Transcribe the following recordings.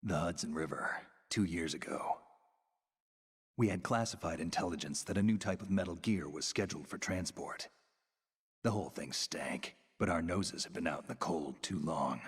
The Hudson River, 2 years ago. We had classified intelligence that a new type of metal gear was scheduled for transport. The whole thing stank, but our noses had been out in the cold too long.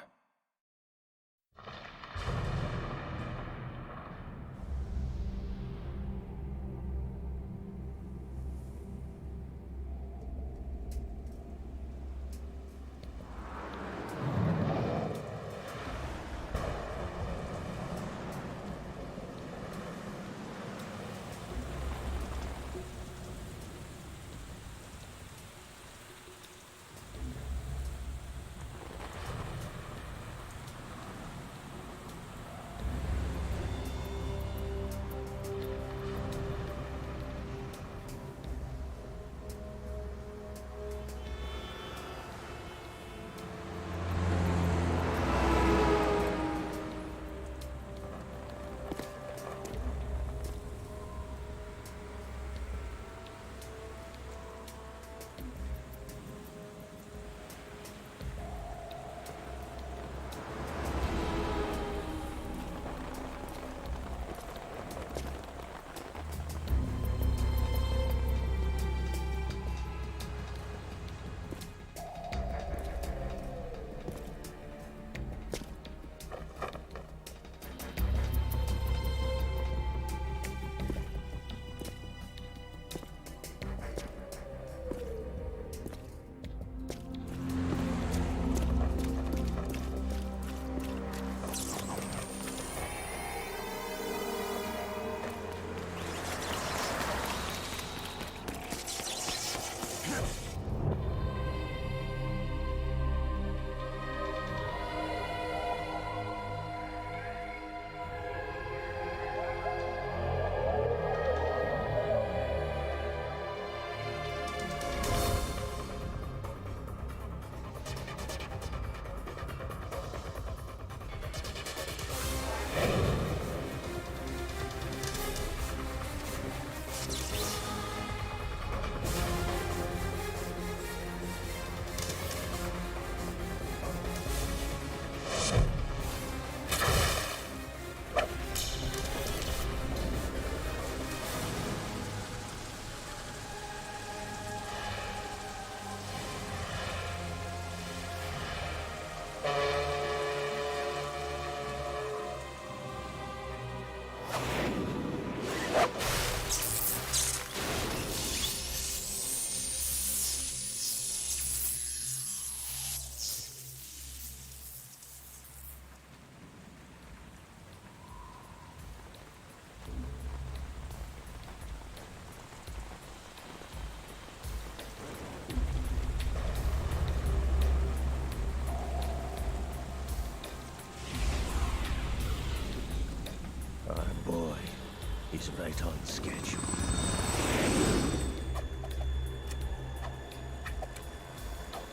He's right on schedule.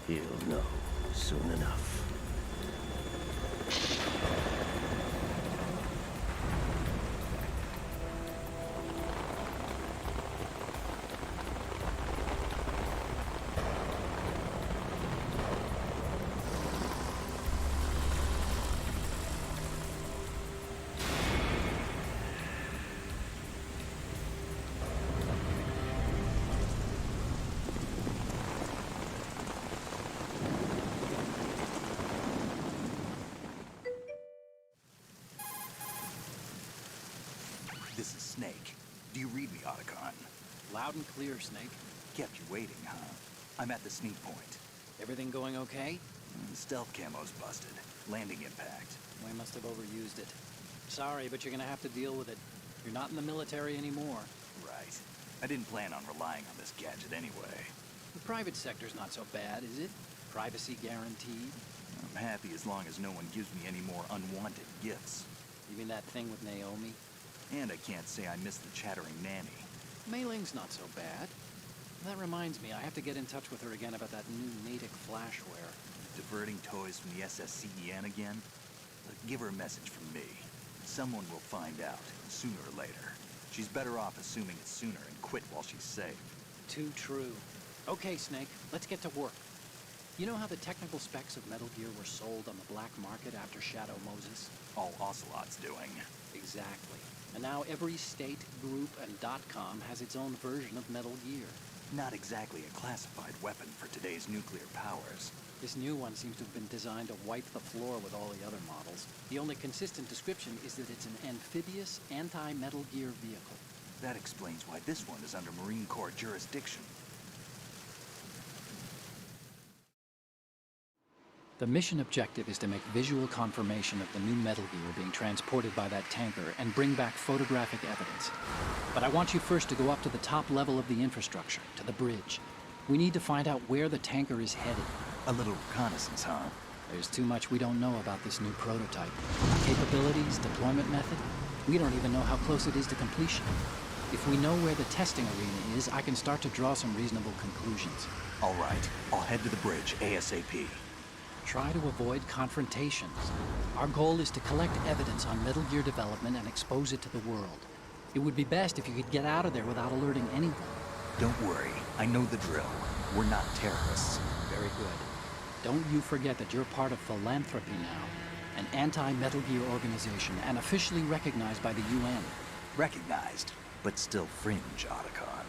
He'll know soon enough. This is Snake. Do you read me, Otacon? Loud and clear, Snake. Kept you waiting, huh? I'm at the sneak point. Everything going okay? Stealth camo's busted. Landing impact. We must have overused it. Sorry, but you're gonna have to deal with it. You're not in the military anymore. Right. I didn't plan on relying on this gadget anyway. The private sector's not so bad, is it? Privacy guaranteed. I'm happy as long as no one gives me any more unwanted gifts. You mean that thing with Naomi? And I can't say I miss the chattering nanny. Mei Ling's not so bad. That reminds me, I have to get in touch with her again about that new Natick flashware. Diverting toys from the SSCEN again? Give her a message from me. Someone will find out, sooner or later. She's better off assuming it sooner and quit while she's safe. Too true. Okay, Snake, let's get to work. You know how the technical specs of Metal Gear were sold on the black market after Shadow Moses? All Ocelot's doing. Exactly. And now every state, group, and .com has its own version of Metal Gear. Not exactly a classified weapon for today's nuclear powers. This new one seems to have been designed to wipe the floor with all the other models. The only consistent description is that it's an amphibious, anti-Metal Gear vehicle. That explains why this one is under Marine Corps jurisdiction. The mission objective is to make visual confirmation of the new Metal Gear being transported by that tanker and bring back photographic evidence. But I want you first to go up to the top level of the infrastructure, to the bridge. We need to find out where the tanker is headed. A little reconnaissance, huh? There's too much we don't know about this new prototype. Capabilities, deployment method. We don't even know how close it is to completion. If we know where the testing arena is, I can start to draw some reasonable conclusions. All right, I'll head to the bridge ASAP. Try to avoid confrontations. Our goal is to collect evidence on Metal Gear development and expose it to the world. It would be best if you could get out of there without alerting anyone. Don't worry, I know the drill. We're not terrorists. Very good. Don't you forget that you're part of Philanthropy now, an anti-Metal Gear organization and officially recognized by the UN. Recognized, but still fringe, Otacon.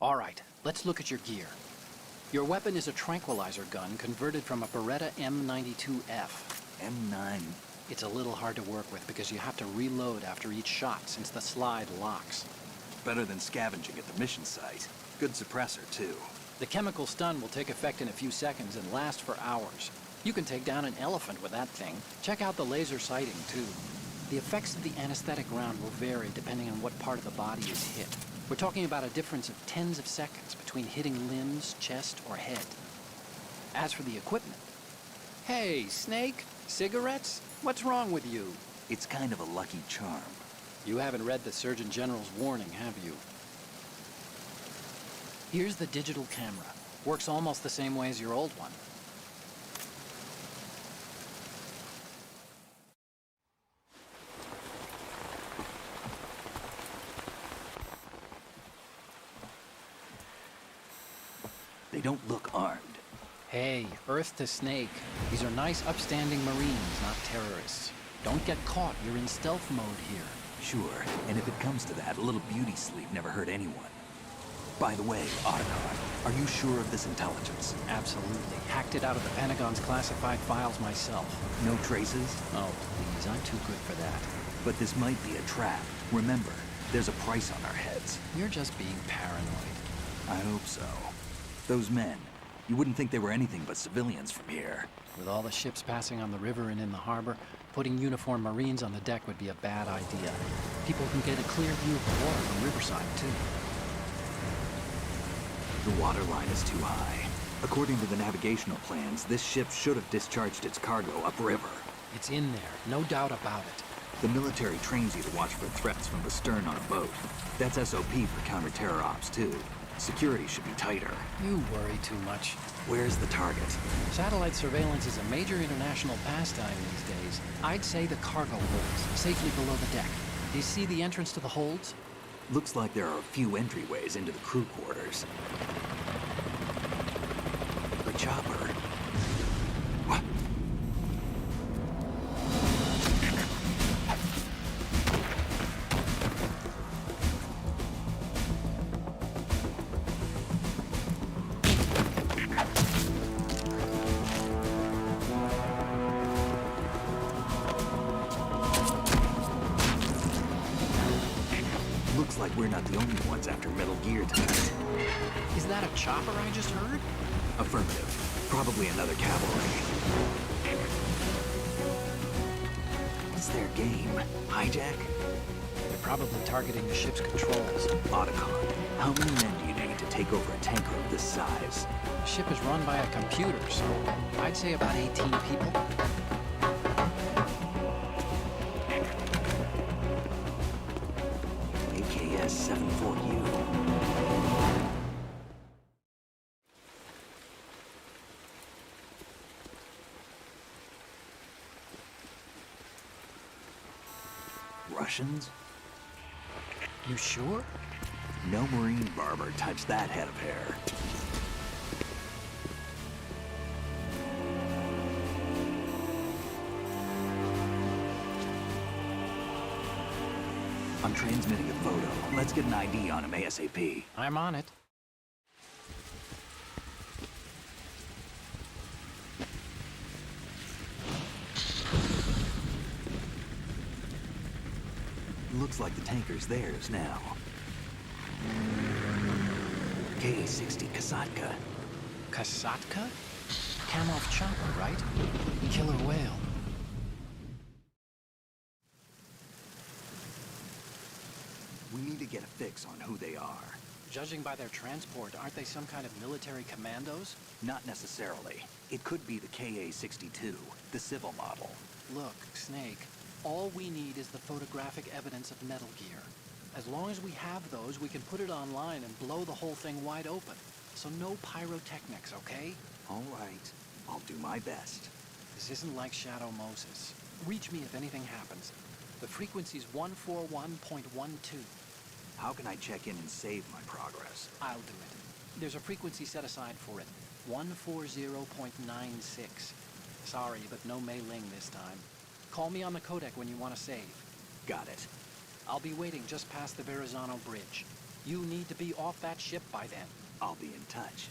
All right, let's look at your gear. Your weapon is a tranquilizer gun converted from a Beretta M92F. M9. It's a little hard to work with because you have to reload after each shot since the slide locks. Better than scavenging at the mission site. Good suppressor, too. The chemical stun will take effect in a few seconds and last for hours. You can take down an elephant with that thing. Check out the laser sighting, too. The effects of the anesthetic round will vary depending on what part of the body is hit. We're talking about a difference of tens of seconds between hitting limbs, chest, or head. As for the equipment... Hey, Snake? Cigarettes? What's wrong with you? It's kind of a lucky charm. You haven't read the Surgeon General's warning, have you? Here's the digital camera. Works almost the same way as your old one. They don't look armed. Hey, Earth to Snake. These are nice, upstanding Marines, not terrorists. Don't get caught. You're in stealth mode here. Sure, and if it comes to that, a little beauty sleep never hurt anyone. By the way, Otacon, are you sure of this intelligence? Absolutely. Hacked it out of the Pentagon's classified files myself. No traces? Oh, please, I'm too good for that. But this might be a trap. Remember, there's a price on our heads. You're just being paranoid. I hope so. Those men, you wouldn't think they were anything but civilians from here. With all the ships passing on the river and in the harbor, putting uniformed Marines on the deck would be a bad idea. People can get a clear view of the water from Riverside, too. The water line is too high. According to the navigational plans, this ship should have discharged its cargo upriver. It's in there, no doubt about it. The military trains you to watch for threats from the stern on a boat. That's SOP for counter-terror ops, too. Security should be tighter. You worry too much. Where's the target? Satellite surveillance is a major international pastime these days. I'd say the cargo holds, safely below the deck. Do you see the entrance to the holds? Looks like there are a few entryways into the crew quarters. The chopper. What? Looks like we're not the only ones after Metal Gear tonight. Is that a chopper I just heard? Affirmative. Probably another cavalry. What's their game? Hijack? They're probably targeting the ship's controls. Otacon, how many men do you need to take over a tanker of this size? The ship is run by a computer, so I'd say about 18 people. AKS-74U. Russians? You sure? No marine barber touched that head of hair. I'm transmitting a photo. Let's get an ID on him ASAP. I'm on it. Looks like the tanker's theirs now. KA-60 Kasatka. Kasatka? Kamov chopper, right? Killer whale. We need to get a fix on who they are. Judging by their transport, aren't they some kind of military commandos? Not necessarily. It could be the KA-62, the civil model. Look, Snake, all we need is the photographic evidence of Metal Gear. As long as we have those, we can put it online and blow the whole thing wide open. So no pyrotechnics, okay? All right. I'll do my best. This isn't like Shadow Moses. Reach me if anything happens. The frequency's 141.12. How can I check in and save my progress? I'll do it. There's a frequency set aside for it. 140.96. Sorry, but no Mei Ling this time. Call me on the codec when you want to save. Got it. I'll be waiting just past the Verrazano Bridge. You need to be off that ship by then. I'll be in touch.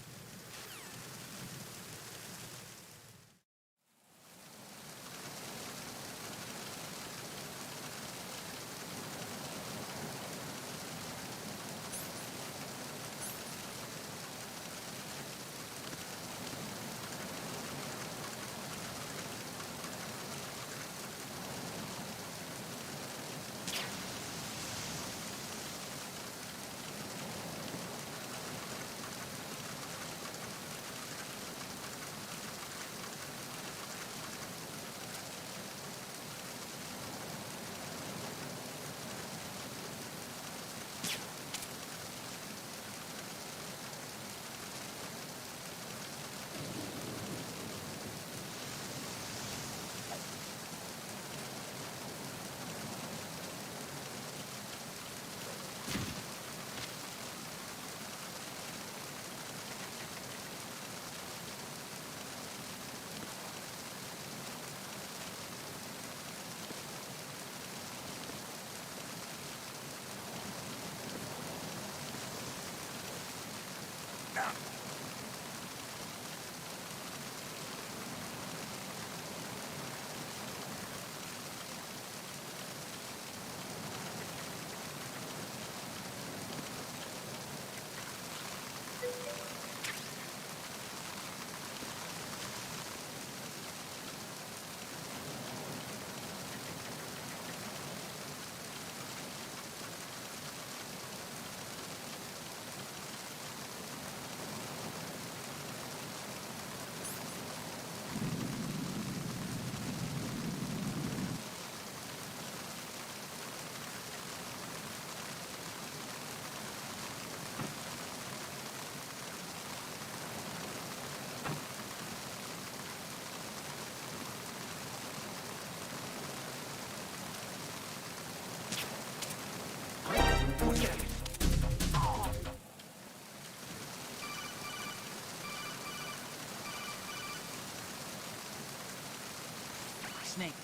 Snake,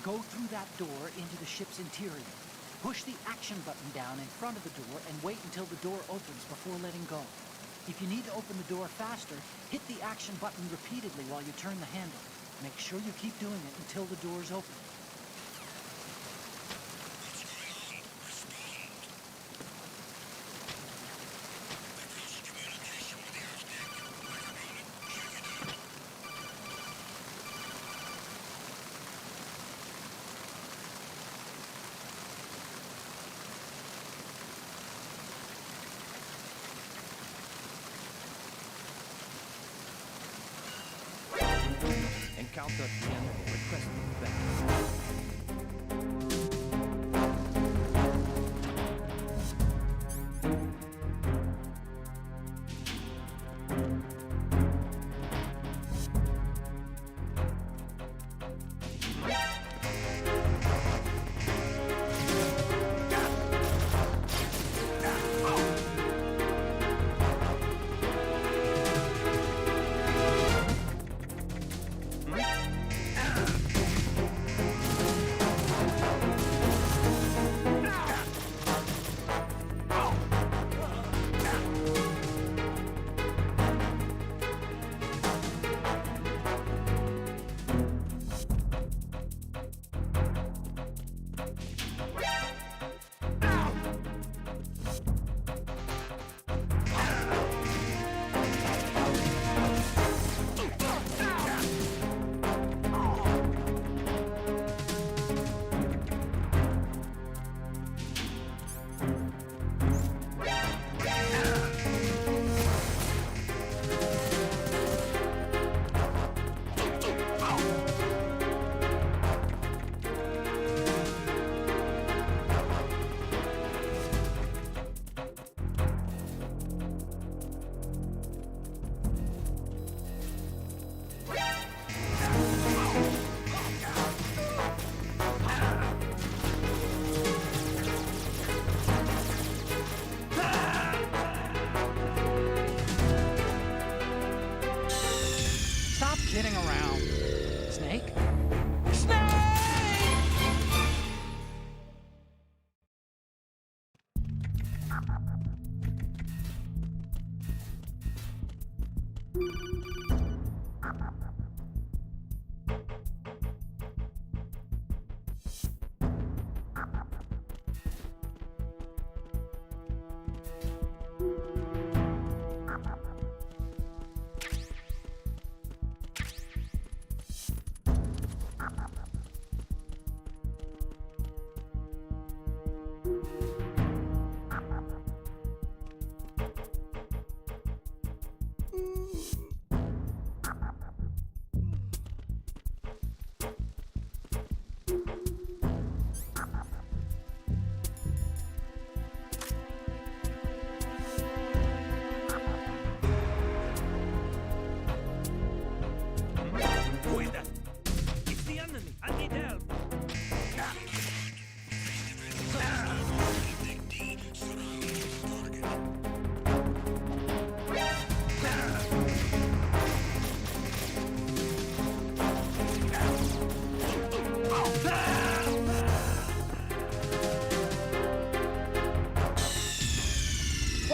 go through that door into the ship's interior. Push the action button down in front of the door and wait until the door opens before letting go. If you need to open the door faster, hit the action button repeatedly while you turn the handle. Make sure you keep doing it until the door's open. Encounter PN requesting back.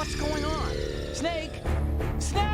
What's going on? Snake! Snake!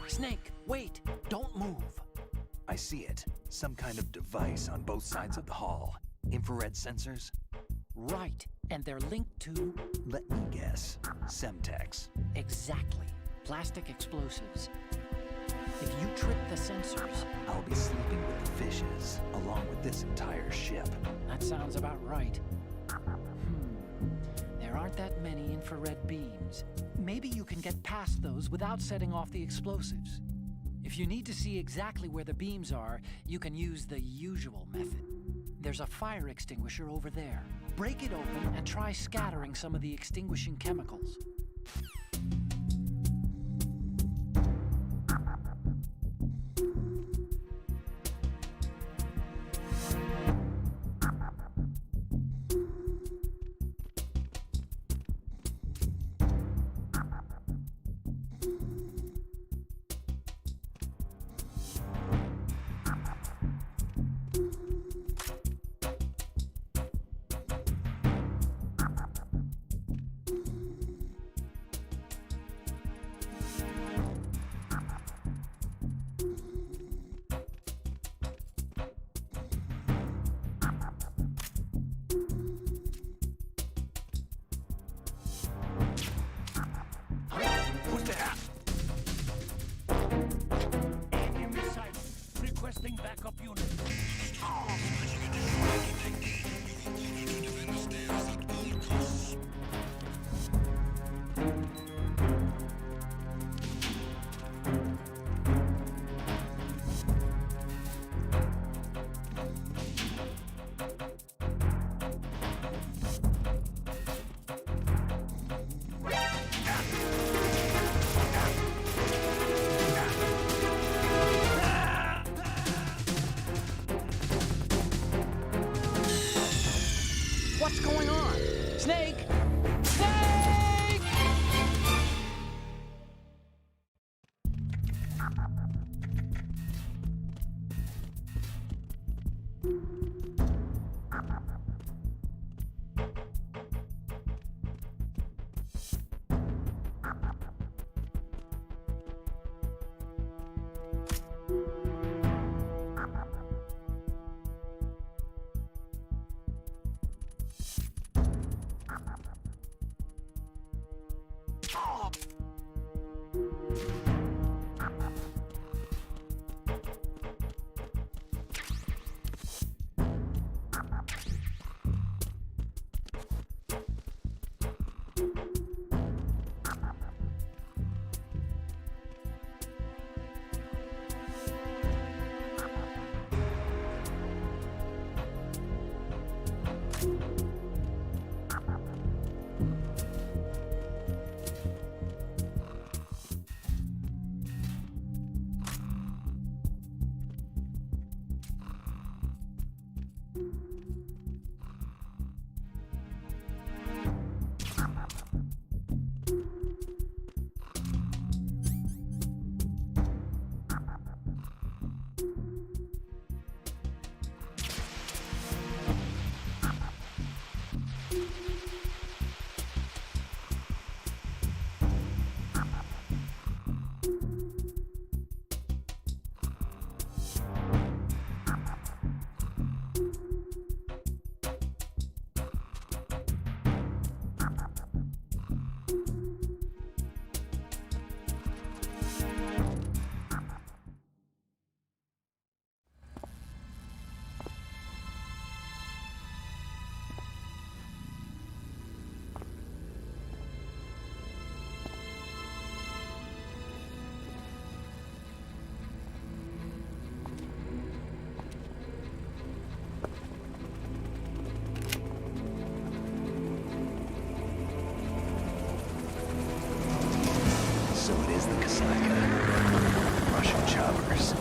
Snake, wait! Don't move! I see it. Some kind of device on both sides of the hall. Infrared sensors? Right, and they're linked to... Let me guess. Semtex. Exactly. Plastic explosives. If you trip the sensors... I'll be sleeping with the fishes, along with this entire ship. That sounds about right. There aren't that many infrared beams. Maybe you can get past those without setting off the explosives. If you need to see exactly where the beams are, you can use the usual method. There's a fire extinguisher over there. Break it open and try scattering some of the extinguishing chemicals. Requesting backup unit. What's going on? Snake! Snake! like Russian choppers.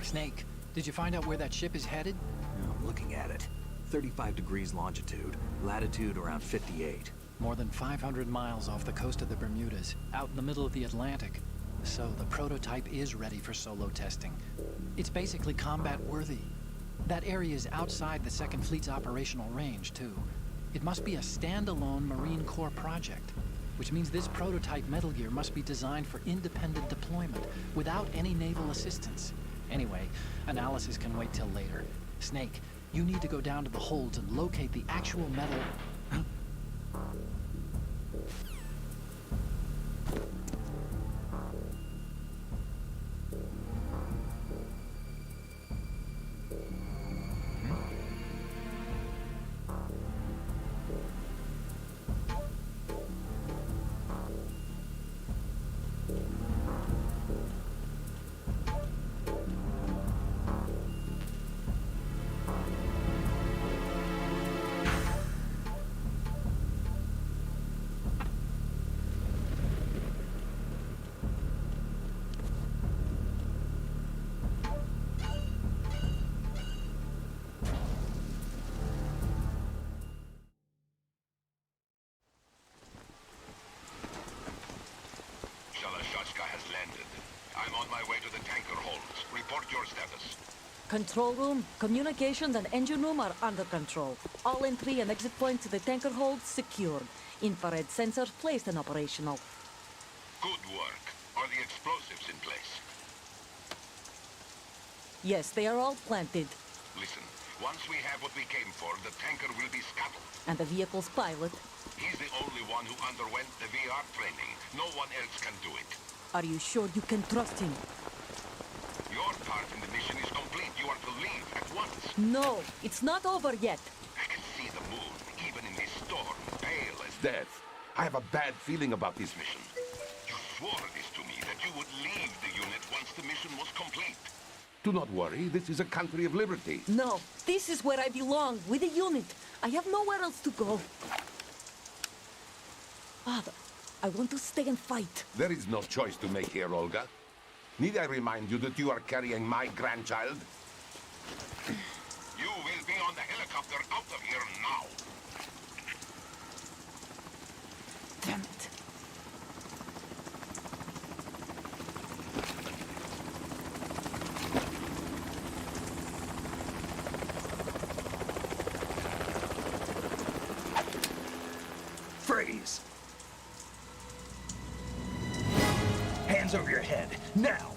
Snake, did you find out where that ship is headed? I'm looking at it. 35 degrees longitude, latitude around 58. More than 500 miles off the coast of the Bermudas, out in the middle of the Atlantic. So the prototype is ready for solo testing. It's basically combat-worthy. That area is outside the Second Fleet's operational range, too. It must be a standalone Marine Corps project, which means this prototype Metal Gear must be designed for independent deployment, without any naval assistance. Anyway, analysis can wait till later. Snake, you need to go down to the holds and locate the actual metal... Shalashaska has landed. I'm on my way to the tanker holds. Report your status. Control room, communications and engine room are under control. All entry and exit points to the tanker hold secured. Infrared sensors placed and operational. Good work. Are the explosives in place? Yes, they are all planted. Listen, once we have what we came for, the tanker will be scuttled. And the vehicle's pilot. He's the only one who underwent the VR training. No one else can do it. Are you sure you can trust him? Your part in the mission is complete. You are to leave at once. No, it's not over yet. I can see the moon, even in this storm, pale as death. I have a bad feeling about this mission. You swore this to me, that you would leave the unit once the mission was complete. Do not worry, this is a country of liberty. No, this is where I belong, with the unit. I have nowhere else to go. Father, I want to stay and fight. There is no choice to make here, Olga. Need I remind you that you are carrying my grandchild? You will be on the helicopter out of here now. Damn it. Freeze! Hands over your head, now!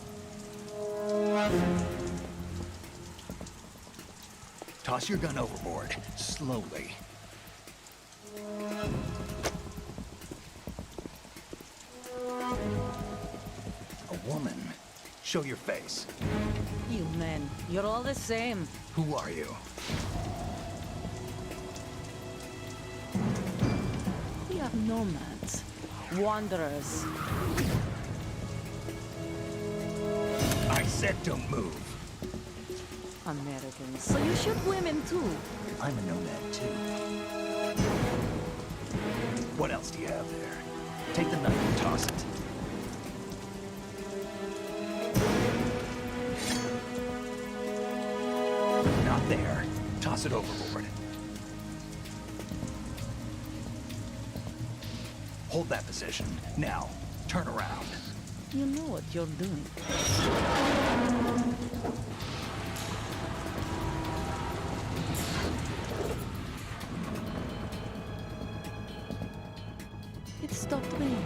Toss your gun overboard, slowly. A woman. Show your face. You men, you're all the same. Who are you? We are nomads. Wanderers. I said don't move. Americans. So you shoot women too. I'm a nomad too. What else do you have there? Take the knife and toss it. Not there. Toss it overboard. Hold that position. Now, turn around. You know what you're doing. It stopped raining.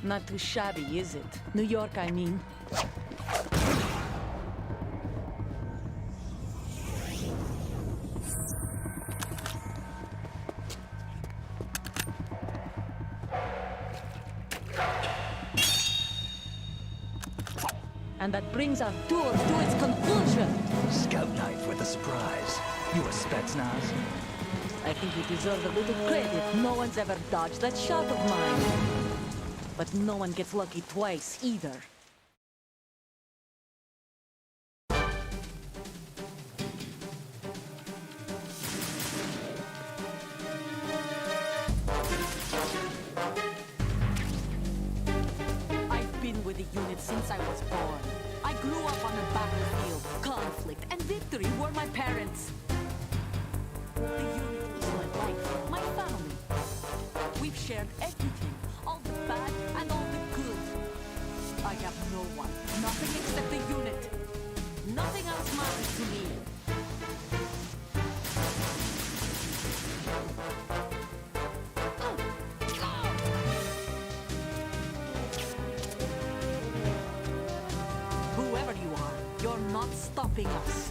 Not too shabby, is it? New York, I mean. And that brings our tour to its conclusion. Scout knife with a surprise. You a Spetsnaz? I think you deserve a little credit. No one's ever dodged that shot of mine. But no one gets lucky twice, either. I've been with the unit since I was born. I grew up on a battlefield. Conflict and victory were my parents. The unit is my life, my family. We've shared everything, all the bad and all the good. I have no one, nothing except the unit. Nothing else matters to me. Whoever you are, you're not stopping us.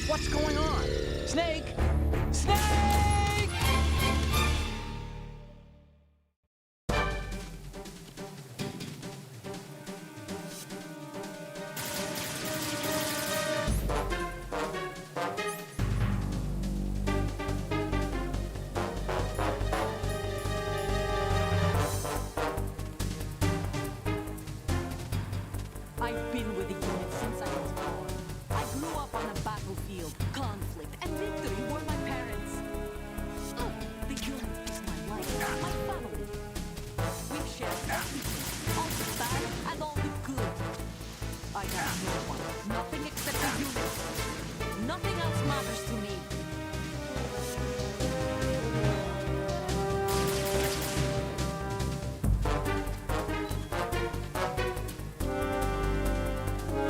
What's going on? Snake! Snake! I've been with the unit since I was born. I grew up on a battlefield. Conflict and victory were my parents. The unit is my life, my family. We've shared everything, all the bad and all the good. I have no one, nothing except the unit. Nothing else matters to me.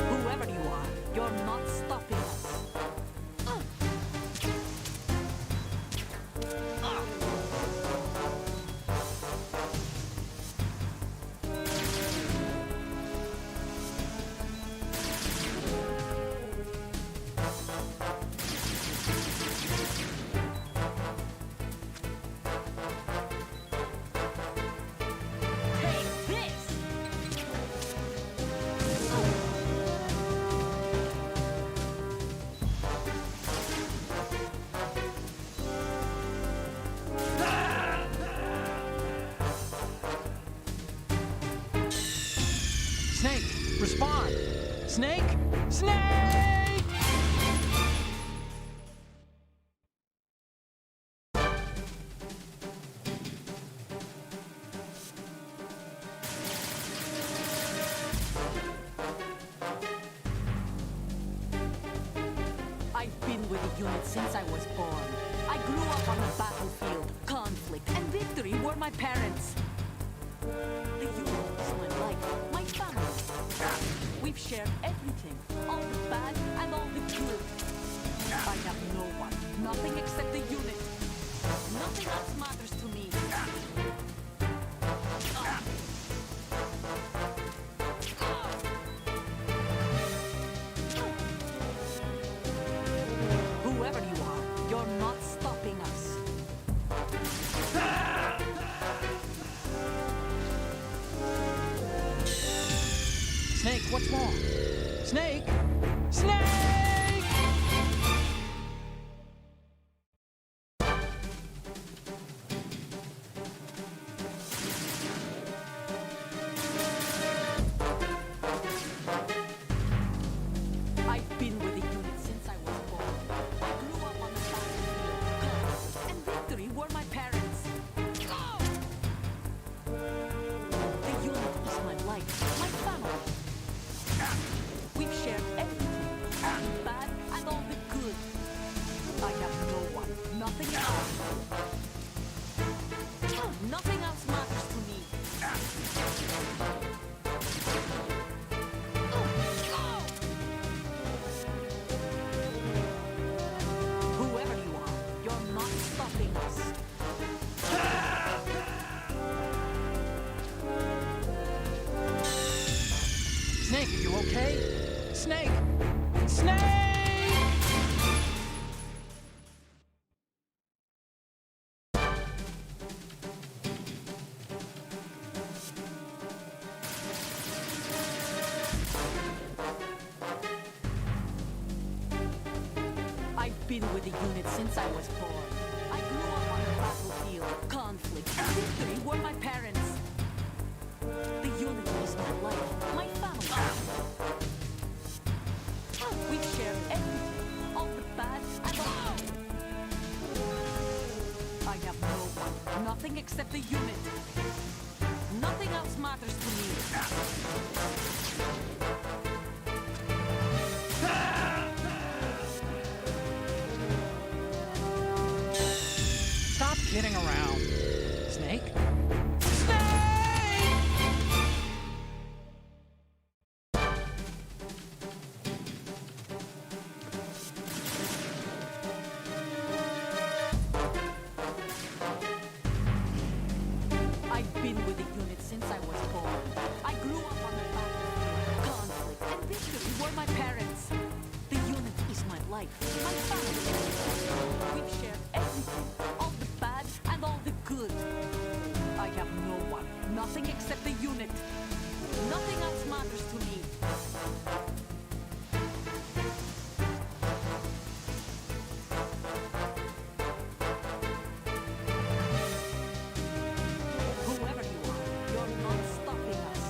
Whoever you are, you're not stopping us. Take this! Snake, respond! Snake! Snake! I've been with the unit since I was born. I grew up on a battlefield. Conflict and victory were my parents. The unit is my life, my family. We've shared everything, all the bad and all the good. I have no one, nothing except the unit. Nothing else matters to me. Whoever you are, you're not stopping us. Snake, what's wrong? Snake! Snake! Snake! Snake! I've been with the unit since I was born. I grew up on the battlefield. Conflict and victory were my parents. The unit is my life, my family. We've shared everything, all the bad and all the good. I have no one, nothing except the unit. Nothing else matters to me. Stop kidding around. Snake? I've been with the unit since I was born. I grew up on the battlefield. Conflict and victory were my parents. The unit is my life, my family. We've shared everything, all the bad and all the good. I have no one, nothing except the unit. Nothing else matters to me. Whoever you are, you're not stopping us.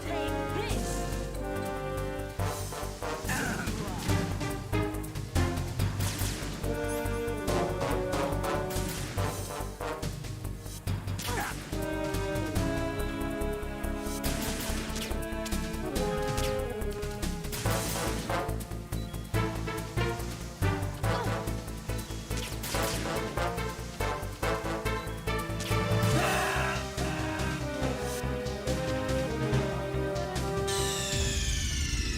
Take this!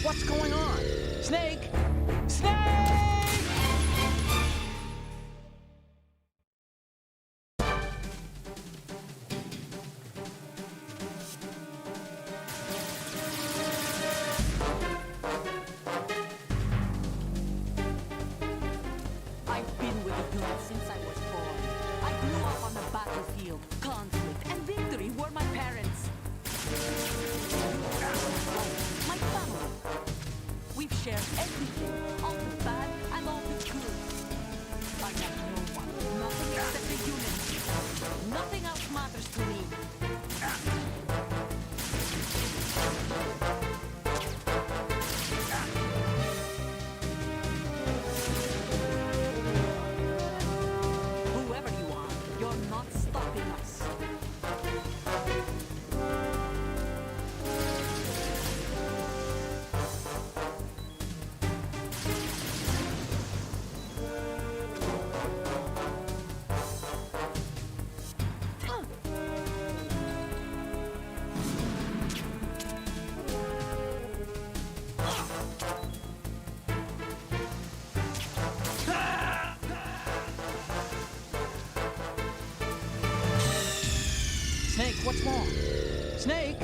What's going on? Snake! Snake! I've been with the unit since I was born. I grew up on the battlefield. Conflict and victory were my parents. My family. We've shared everything, all the bad and all the good. I have no one, nothing except the unit. Nothing else matters to me. Whoever you are, you're not stopping us. Snake, what's wrong? Snake!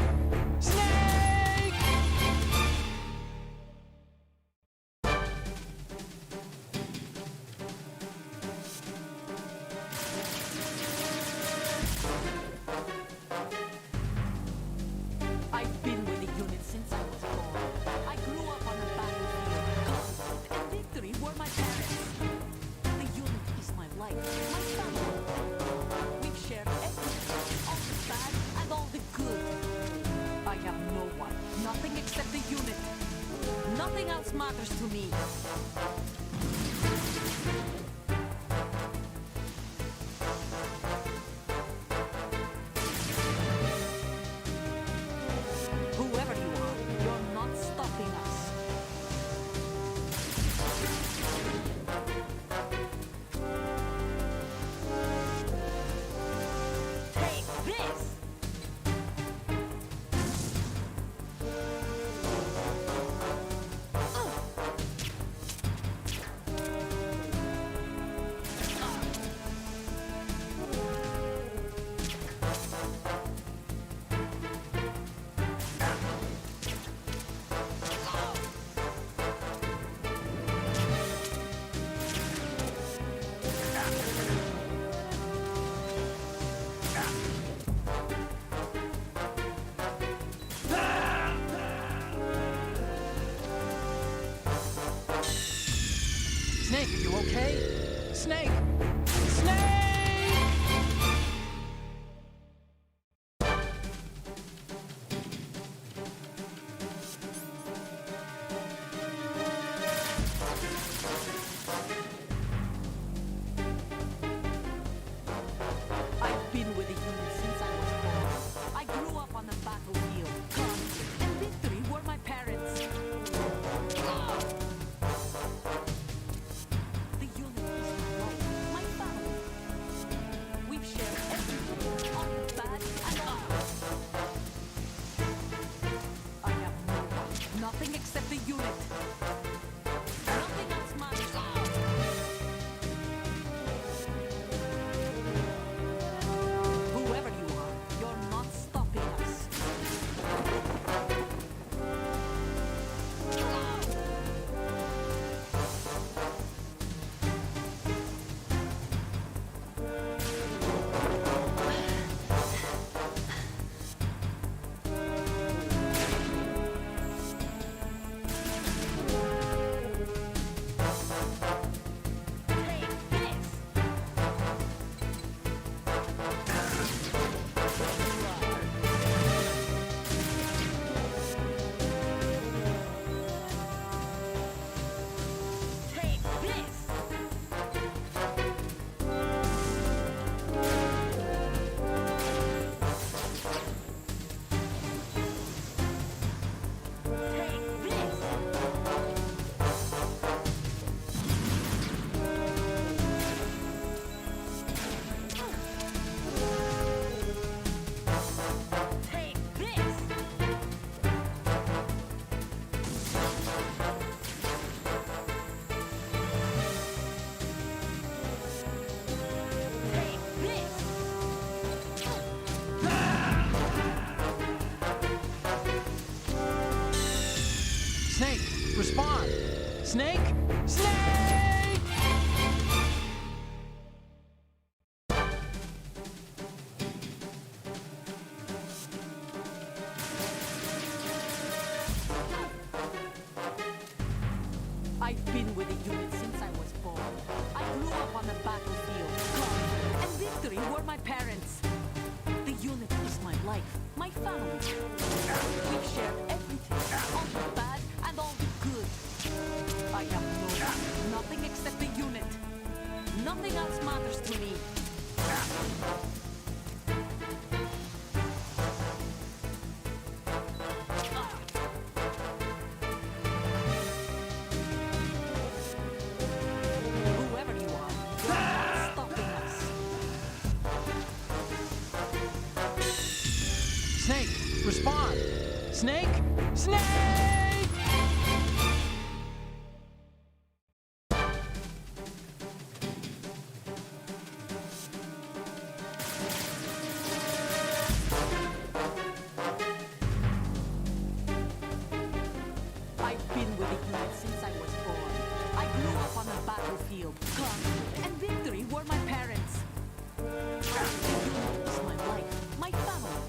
Snake! I've been with the unit since I was born. I grew up on the battlefield. Conflict and victory were my parents. The unit is my life, my family. We've shared everything, all the bad and all the good. I have no one, nothing except the unit. Nothing else matters to me. Whoever you are, you're not stopping us. Take this! okay? Snake! Snake! I've been with the unit since I was born. I grew up on the battlefield. Conflict and victory were my parents. The unit is my life, my family. We've shared everything, all the bad and all. I have no one, nothing except the unit. Nothing else matters. Whoever you are, you're not stopping us. Take this! Take this! Take this! Take this! Take this! Snake, respond! Snake! Snake! I've been with the unit since I was born. I grew up on the battlefield. Conflict and victory were my parents. The unit is my life, my family. We've shared everything, all the bad and all the good. I have no one, nothing except the unit. Nothing else matters to me. Whoever you are, you're not stopping us. Snake, respond! Snake! Snake! I've been with the unit since I was born. I grew up on the battlefield. Conflict and victory were my parents. The unit is my life, my family.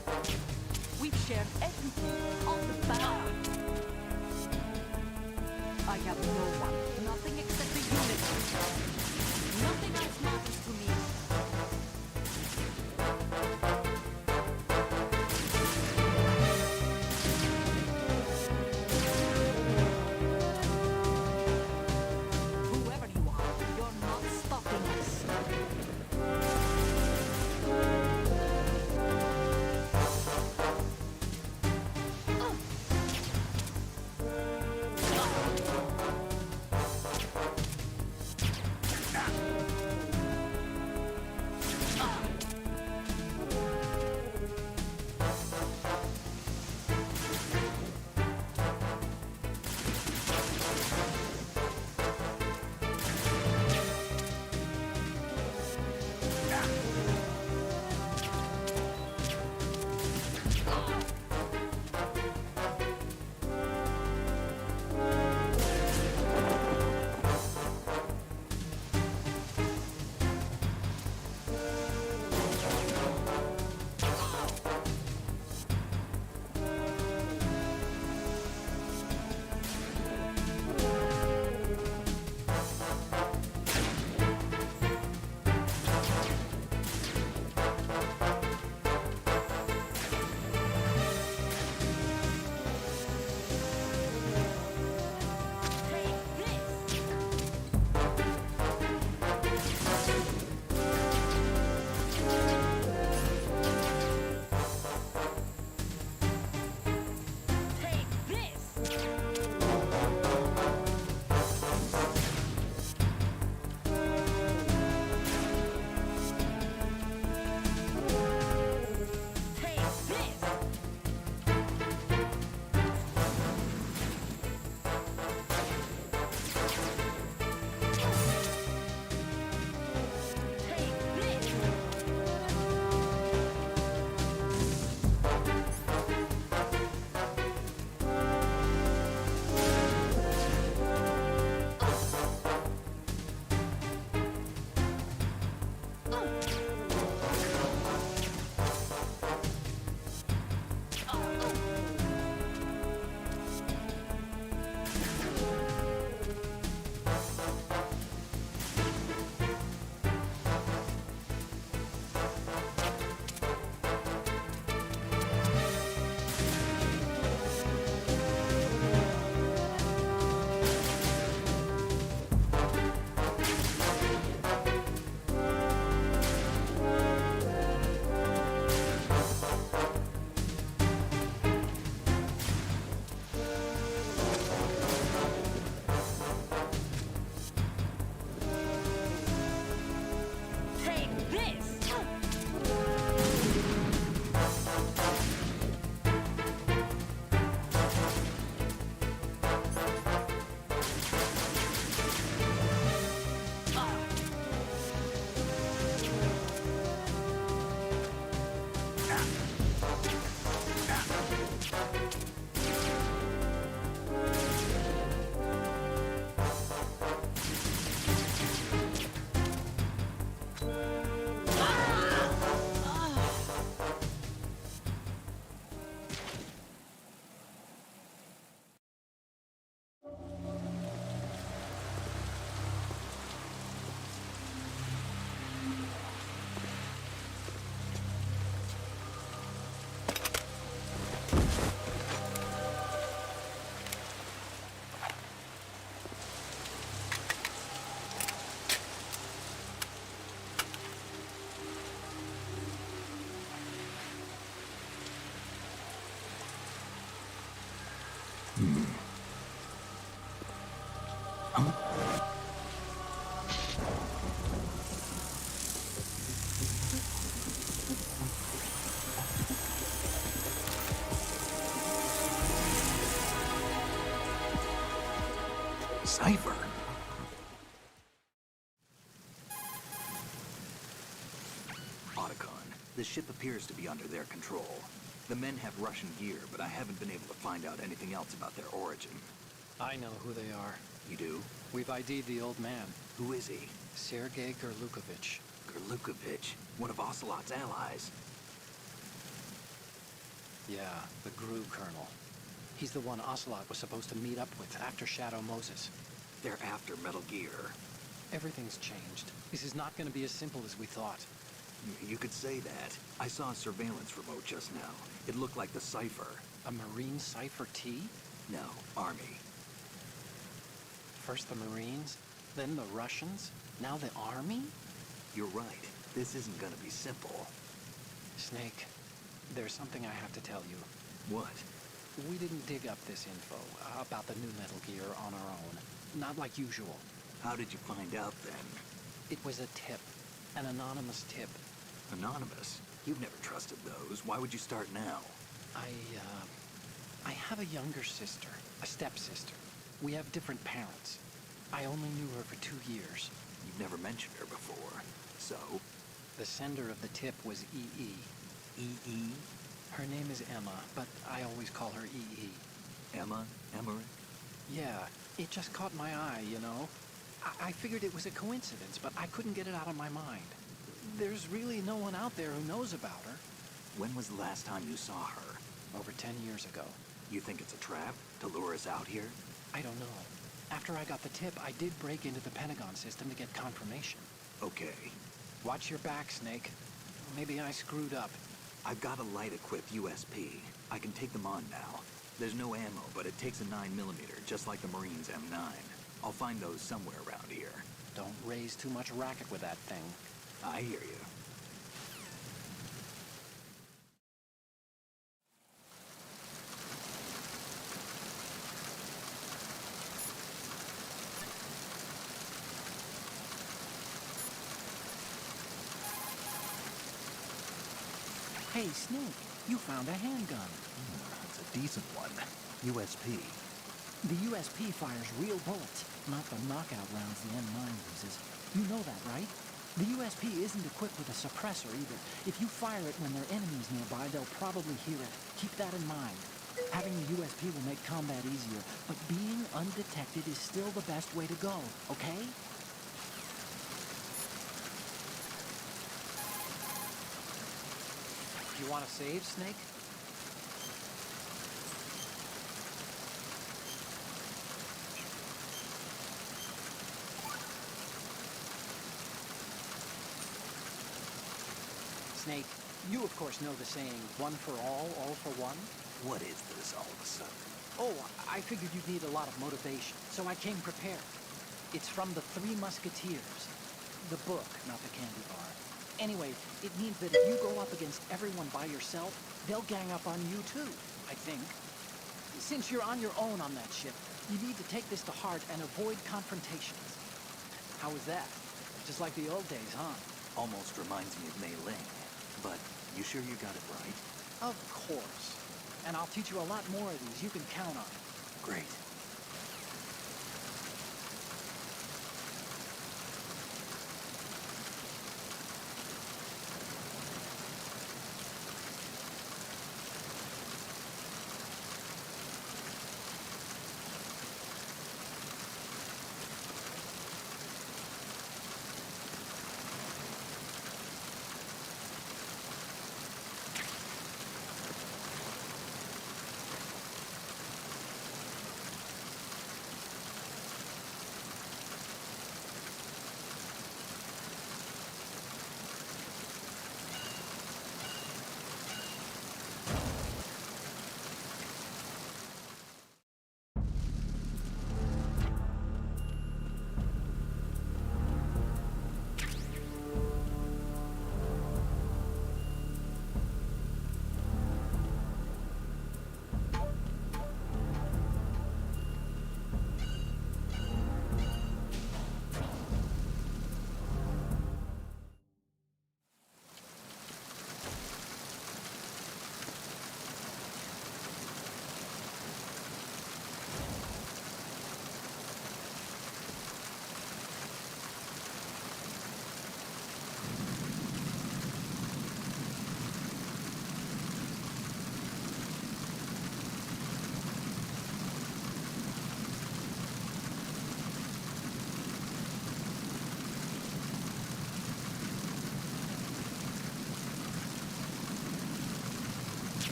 We've shared everything, all the bad. Cypher. Otacon, the ship appears to be under their control. The men have Russian gear, but I haven't been able to find out anything else about their origin. I know who they are. You do? We've ID'd the old man, Who is he? Sergei Gerlukovich. Gerlukovich, one of Ocelot's allies. Yeah, the GRU colonel. He's the one Ocelot was supposed to meet up with after Shadow Moses. They're after Metal Gear. Everything's changed. This is not going to be as simple as we thought. You could say that. I saw a surveillance remote just now. It looked like the Cypher. A Marine Cypher T? No, Army. First the Marines, then the Russians, now the Army? You're right. This isn't gonna be simple. Snake, there's something I have to tell you. What? We didn't dig up this info about the new Metal Gear on our own. Not like usual. How did you find out then? It was a tip. An anonymous tip. Anonymous? You've never trusted those. Why would you start now? I have a younger sister, a stepsister. We have different parents. I only knew her for 2 years. You've never mentioned her before. So? The sender of the tip was EE. E.E.? Her name is Emma, but I always call her EE. Emma? Emmerich? Yeah, it just caught my eye, you know? I figured it was a coincidence, but I couldn't get it out of my mind. There's really no one out there who knows about her. When was the last time you saw her? Over 10 years ago. You think it's a trap? To lure us out here? I don't know. After I got the tip, I did break into the Pentagon system to get confirmation. Okay. Watch your back, Snake. Maybe I screwed up. I've got a light-equipped USP. I can take them on now. There's no ammo, but it takes a 9mm, just like the Marines' M9. I'll find those somewhere around here. Don't raise too much racket with that thing. I hear you. Hey, Snake, you found a handgun. It's a decent one. USP. The USP fires real bullets, not the knockout rounds the M9 uses. You know that, right? The USP isn't equipped with a suppressor either. If you fire it when there are enemies nearby, they'll probably hear it. Keep that in mind. Having the USP will make combat easier, but being undetected is still the best way to go, okay? You want to save, Snake? Snake, you of course know the saying, one for all for one? What is this all of a sudden? Oh, I figured you'd need a lot of motivation, so I came prepared. It's from the Three Musketeers. The book, not the candy bar. Anyway, it means that if you go up against everyone by yourself, they'll gang up on you too, I think. Since you're on your own on that ship, you need to take this to heart and avoid confrontations. How was that? Just like the old days, huh? Almost reminds me of Mei Ling. But you sure you got it right? Of course. And I'll teach you a lot more of these. You can count on it. Great.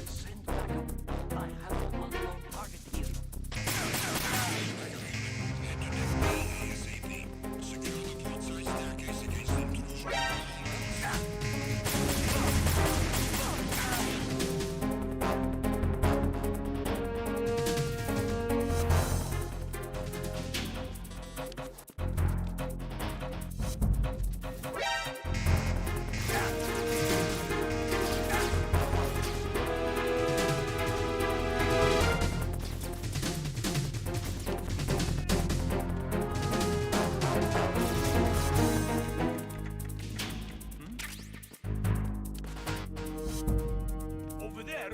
Send backup. I have an unknown target here. Over there.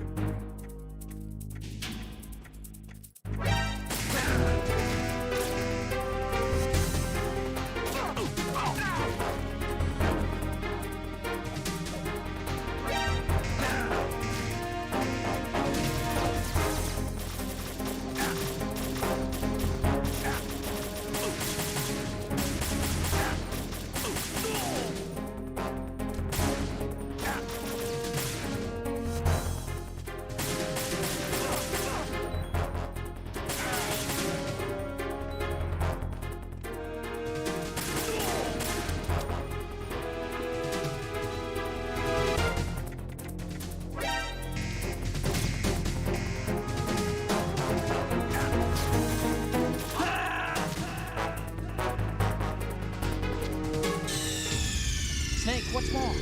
Snake, what's wrong?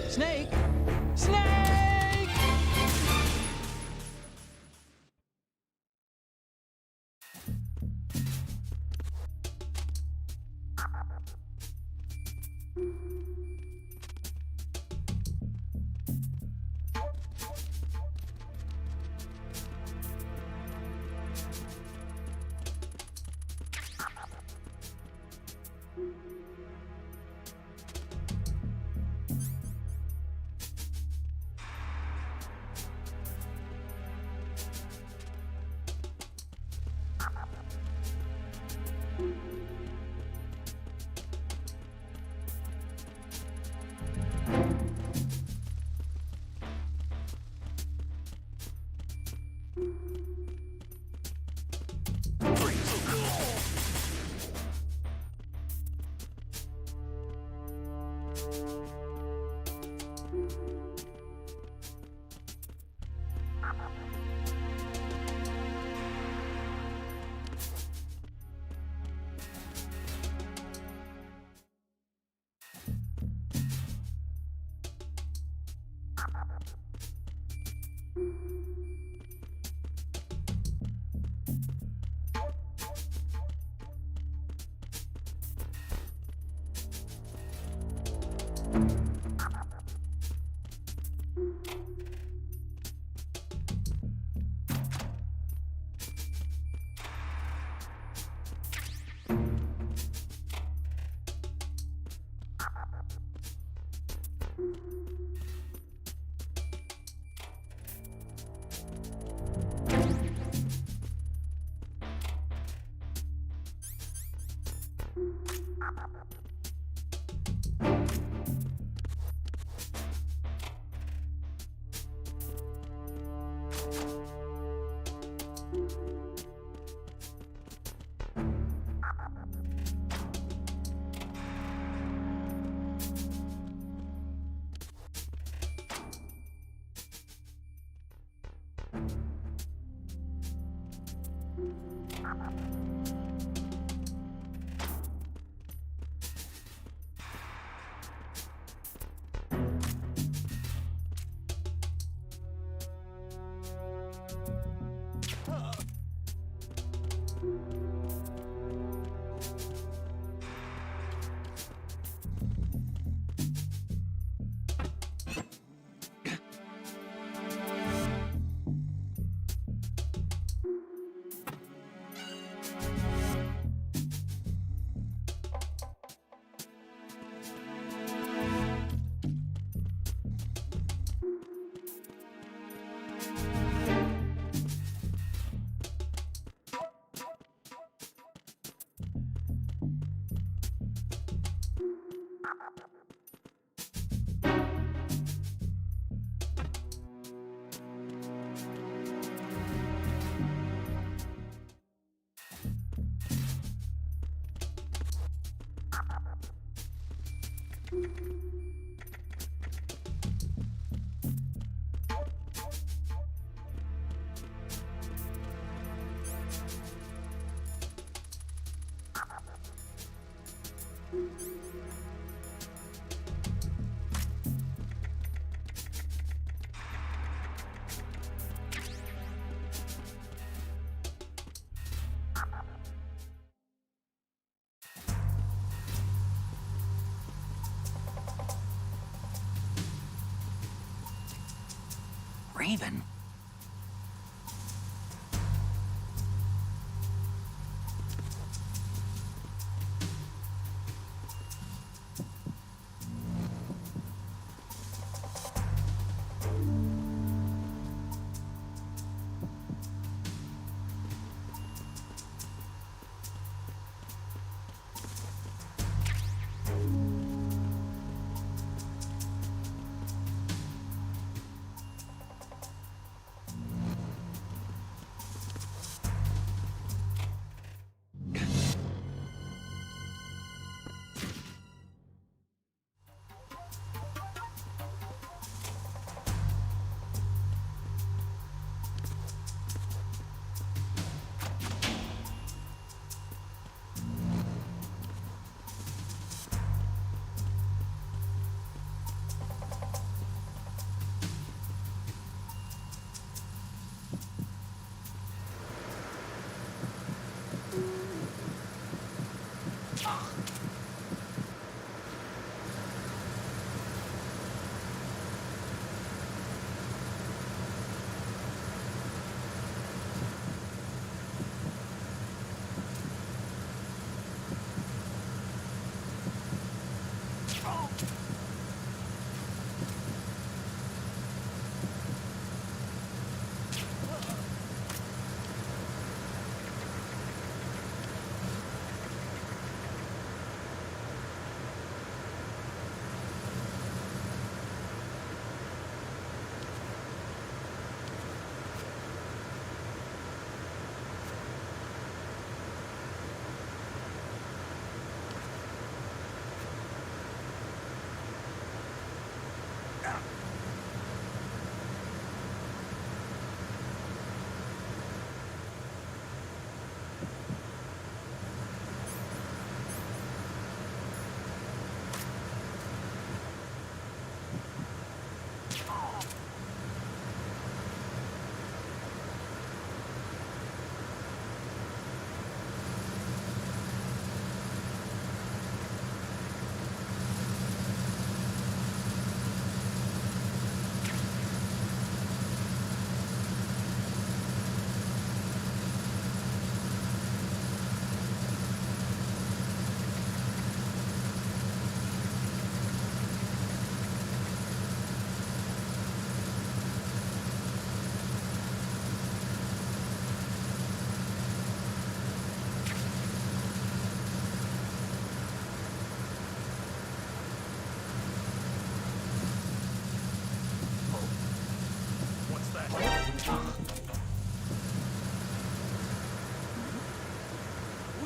Snake! Snake! Raven?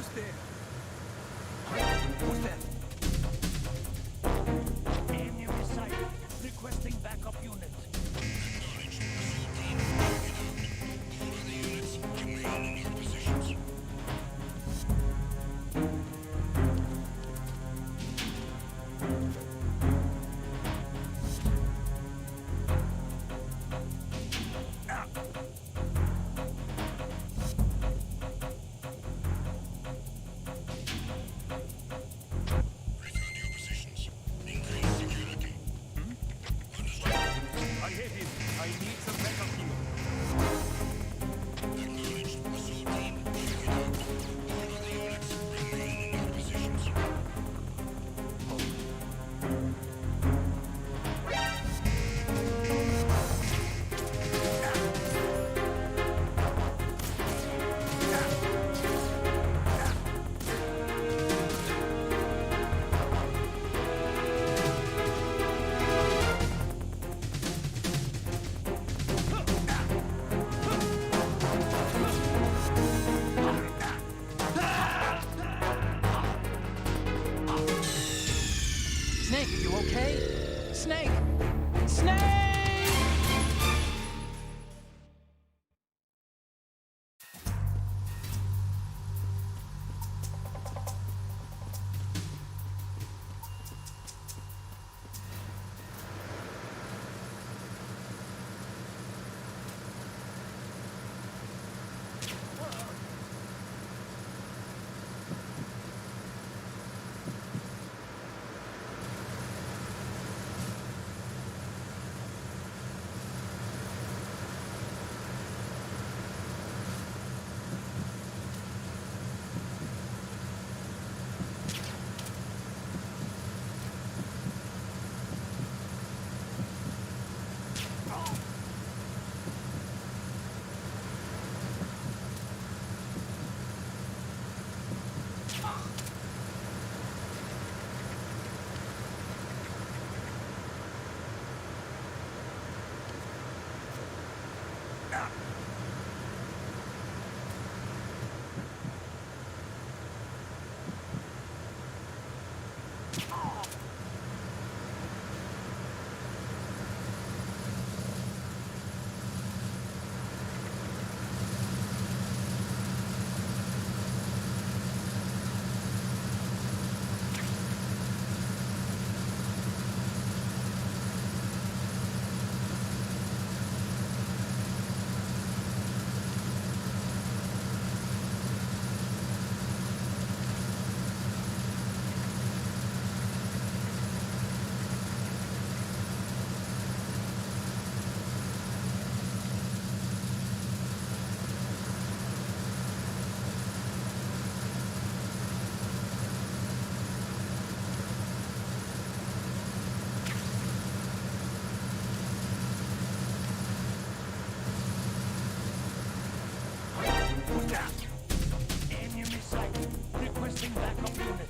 Who's there? Who's that? Enemy sighted. Requesting backup unit. I hit him. I need some backup here. Snake, are you okay? Snake! Snake! Enemy sighted. Requesting backup unit.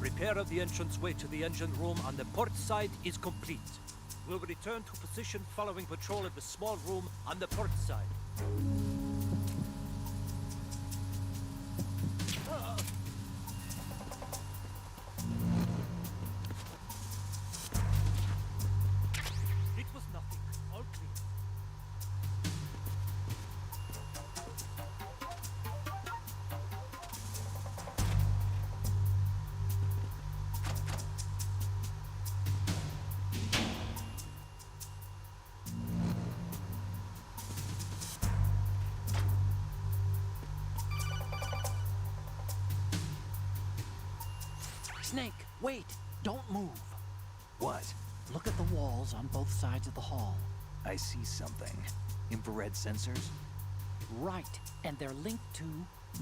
Repair of the entranceway to the engine room on the port side is complete. We'll return to position following patrol of the small room on the port side. It was nothing. All clear. Snake, wait! Don't move. What? Look at the walls on both sides of the hall. I see something. Infrared sensors? Right, and they're linked to...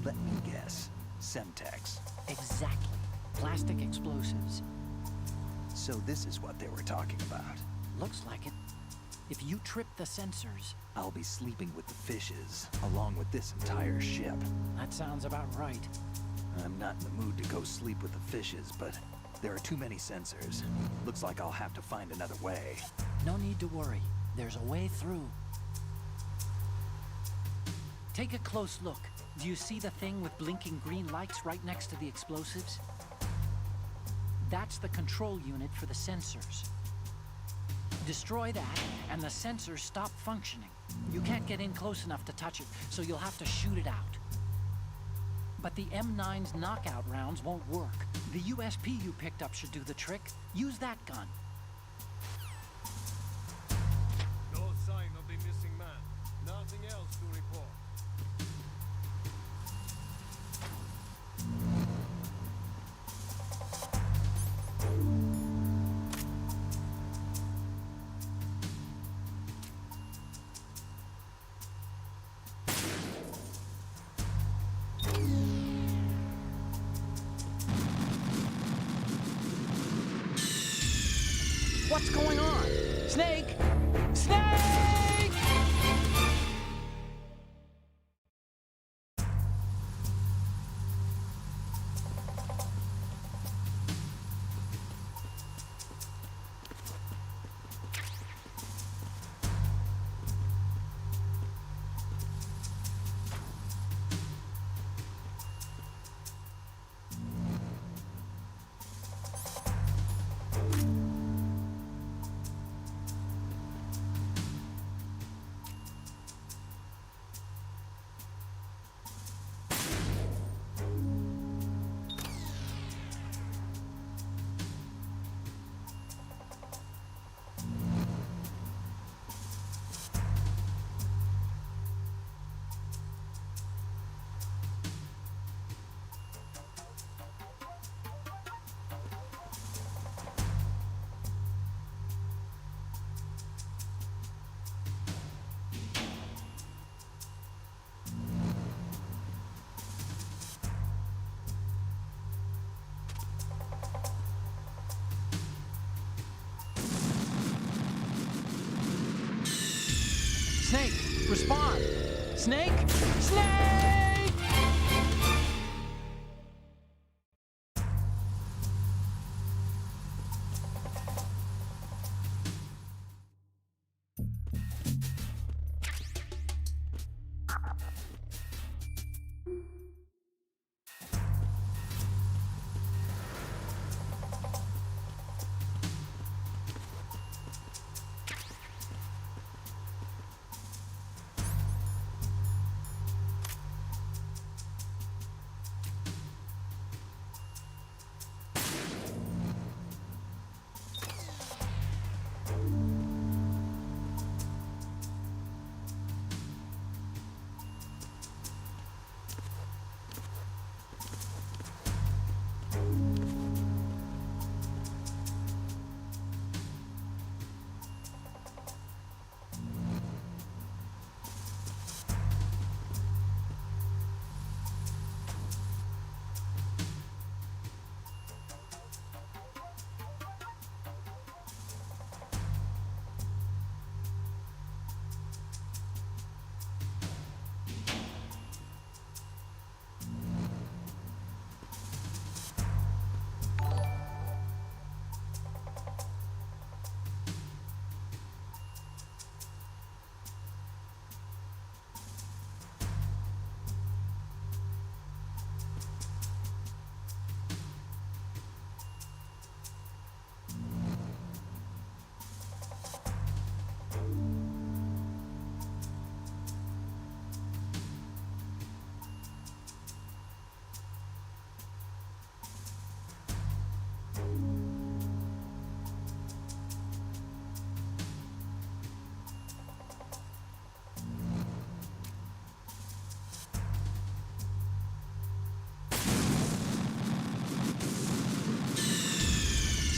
Let me guess. Semtex. Exactly. Plastic explosives. So this is what they were talking about. Looks like it. If you trip the sensors, I'll be sleeping with the fishes, along with this entire ship. that sounds about right. I'm not in the mood to go sleep with the fishes, but there are too many sensors. Looks like I'll have to find another way. No need to worry. There's a way through. Take a close look. Do you see the thing with blinking green lights right next to the explosives? That's the control unit for the sensors. Destroy that, and the sensors stop functioning. You can't get in close enough to touch it, so you'll have to shoot it out. But the M9's knockout rounds won't work. The USP you picked up should do the trick. Use that gun. No sign of the missing man. Nothing else to report. What's going on? Snake! Snake! Snake, respond! Snake! Snake!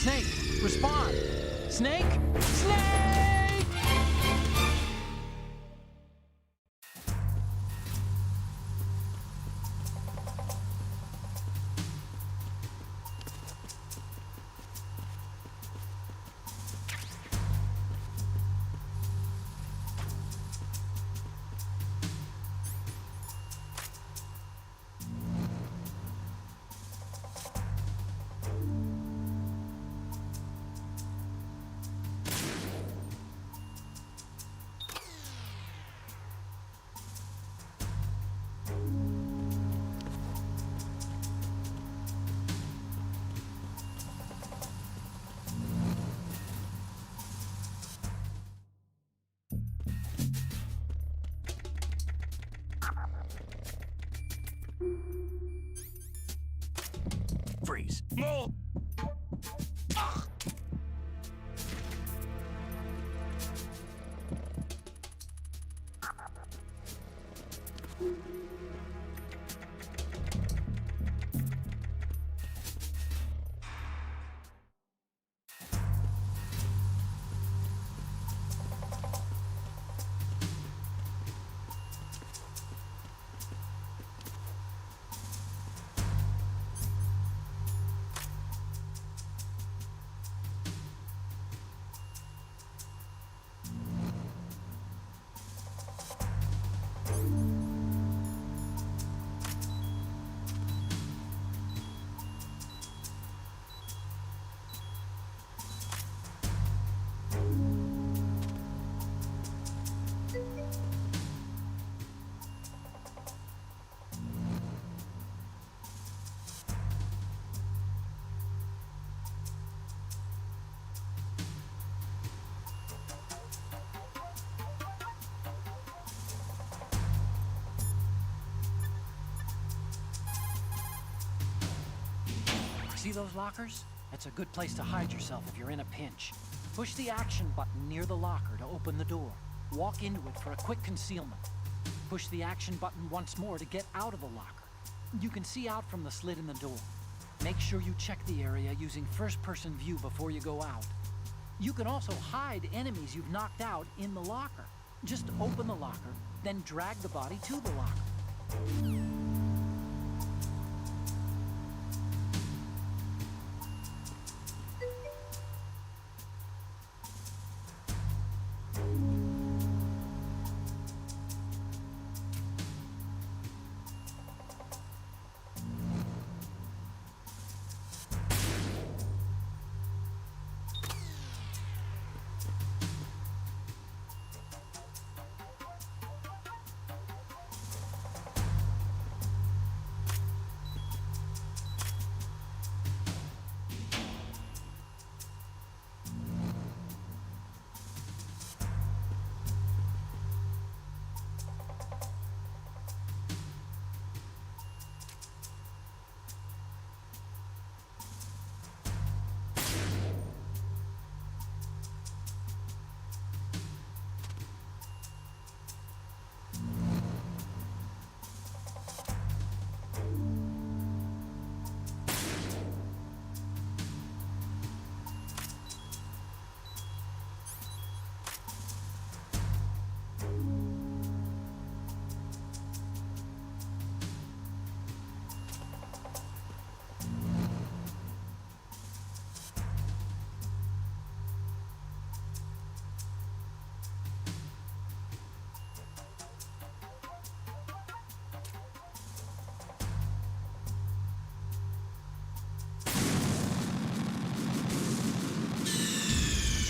Snake, respond! Snake! Snake! Freeze! No! Ugh. See those lockers? That's a good place to hide yourself if you're in a pinch. Push the action button near the locker to open the door. Walk into it for a quick concealment. Push the action button once more to get out of the locker. You can see out from the slit in the door. Make sure you check the area using first-person view before you go out. You can also hide enemies you've knocked out in the locker. Just open the locker, then drag the body to the locker.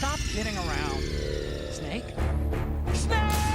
Stop kidding around. Snake? Snake!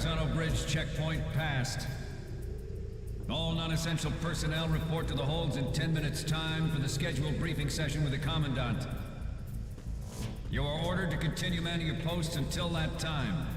Verrazano Bridge checkpoint passed. All non-essential personnel report to the holds in 10 minutes' time for the scheduled briefing session with the Commandant. You are ordered to continue manning your posts until that time.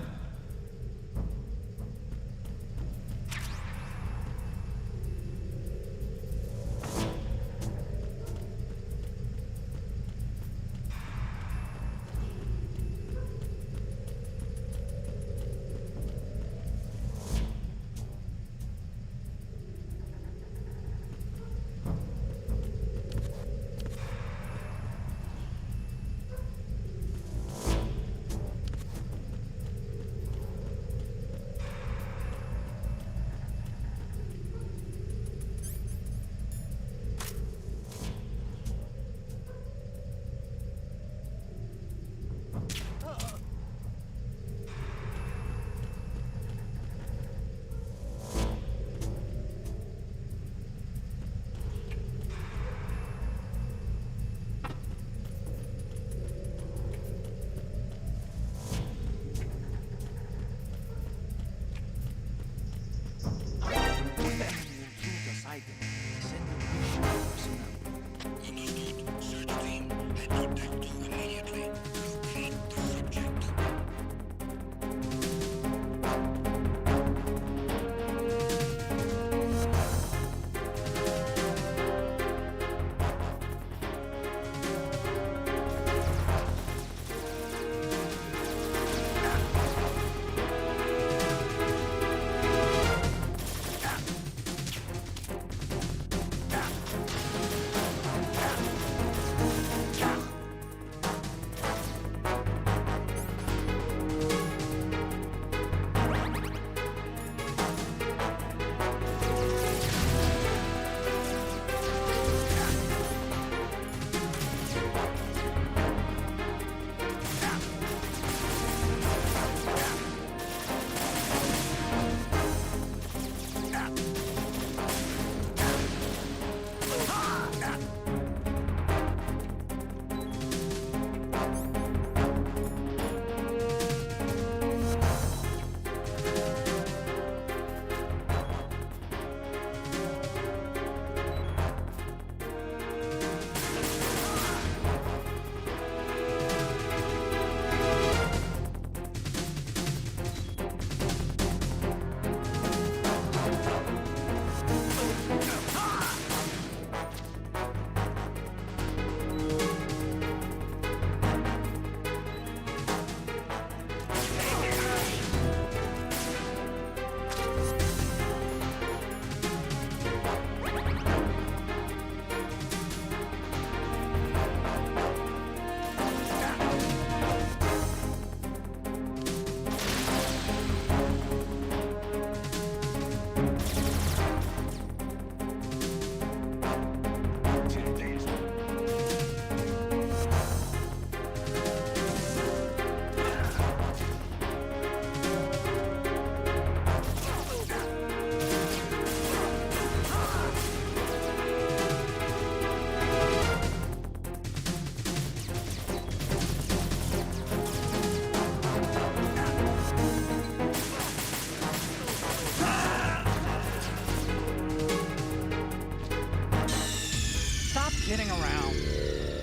kidding around.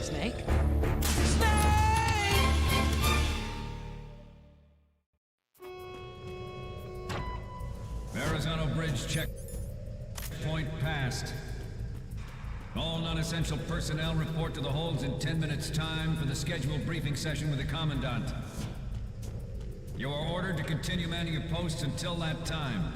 Snake? Verrazano Bridge checkpoint passed. All non-essential personnel report to the holds in 10 minutes' time for the scheduled briefing session with the Commandant. You are ordered to continue manning your posts until that time.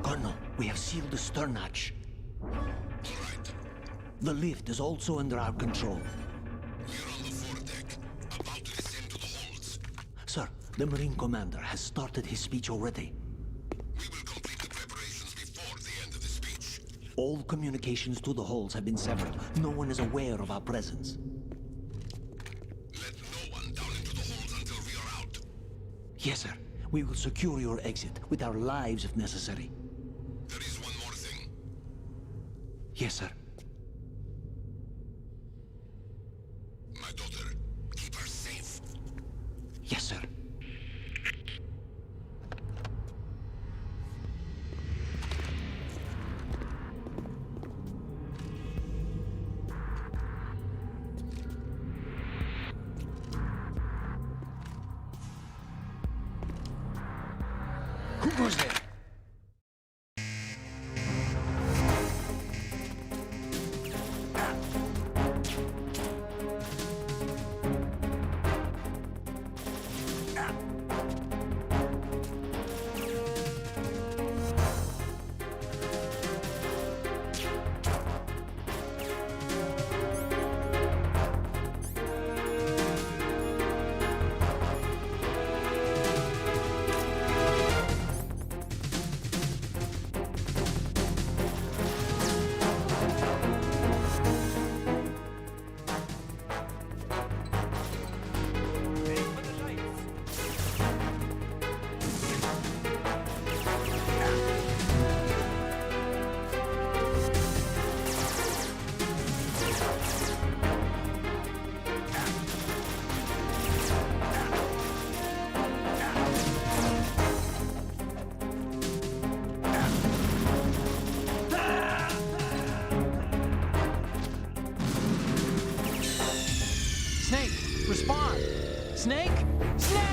Colonel, we have sealed the stern hatch. All right. The lift is also under our control. We're on the foredeck, about to descend to the holds. Sir, the Marine Commander has started his speech already. We will complete the preparations before the end of the speech. All communications to the holds have been severed. No one is aware of our presence. Let no one down into the holds until we are out. Yes, sir. We will secure your exit with our lives if necessary. There is one more thing. Yes, sir. My daughter, keep her safe. Yes, sir. Who goes there? Aim for the lights. Snake, respond! Snake! Snake!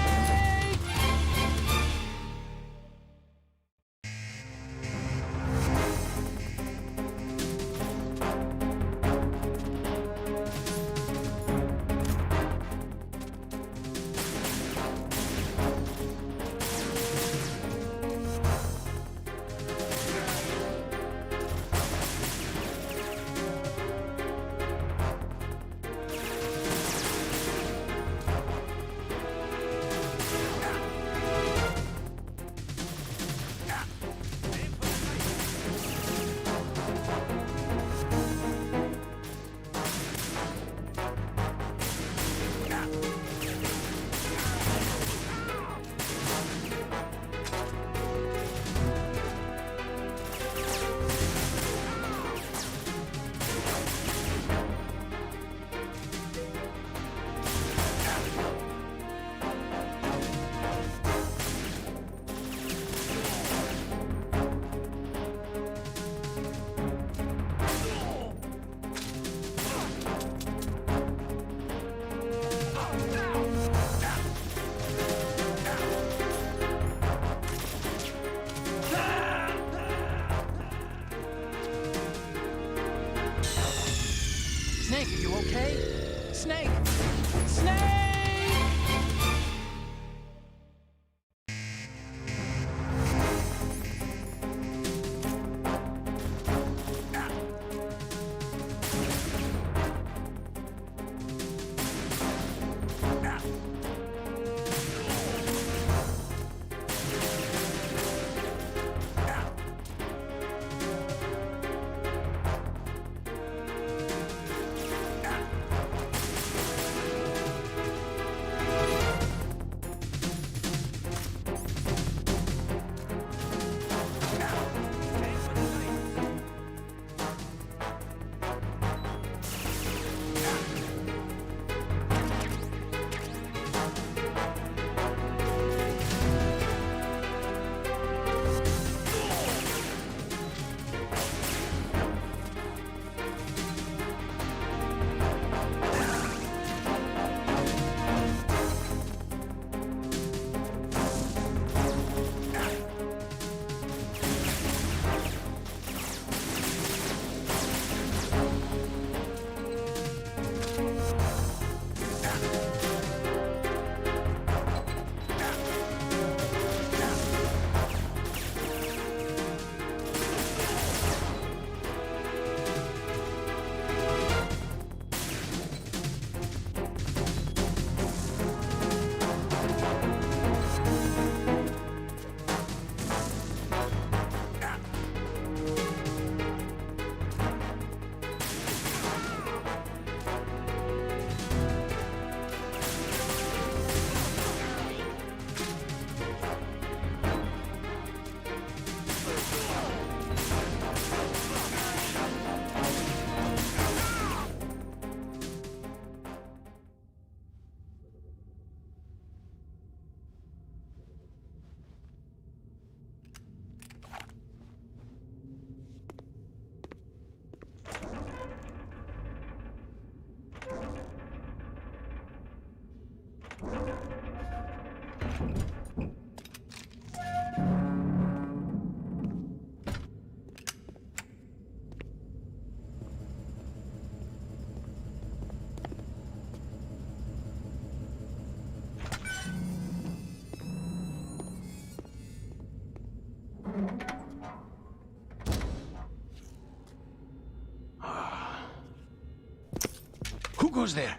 goes there?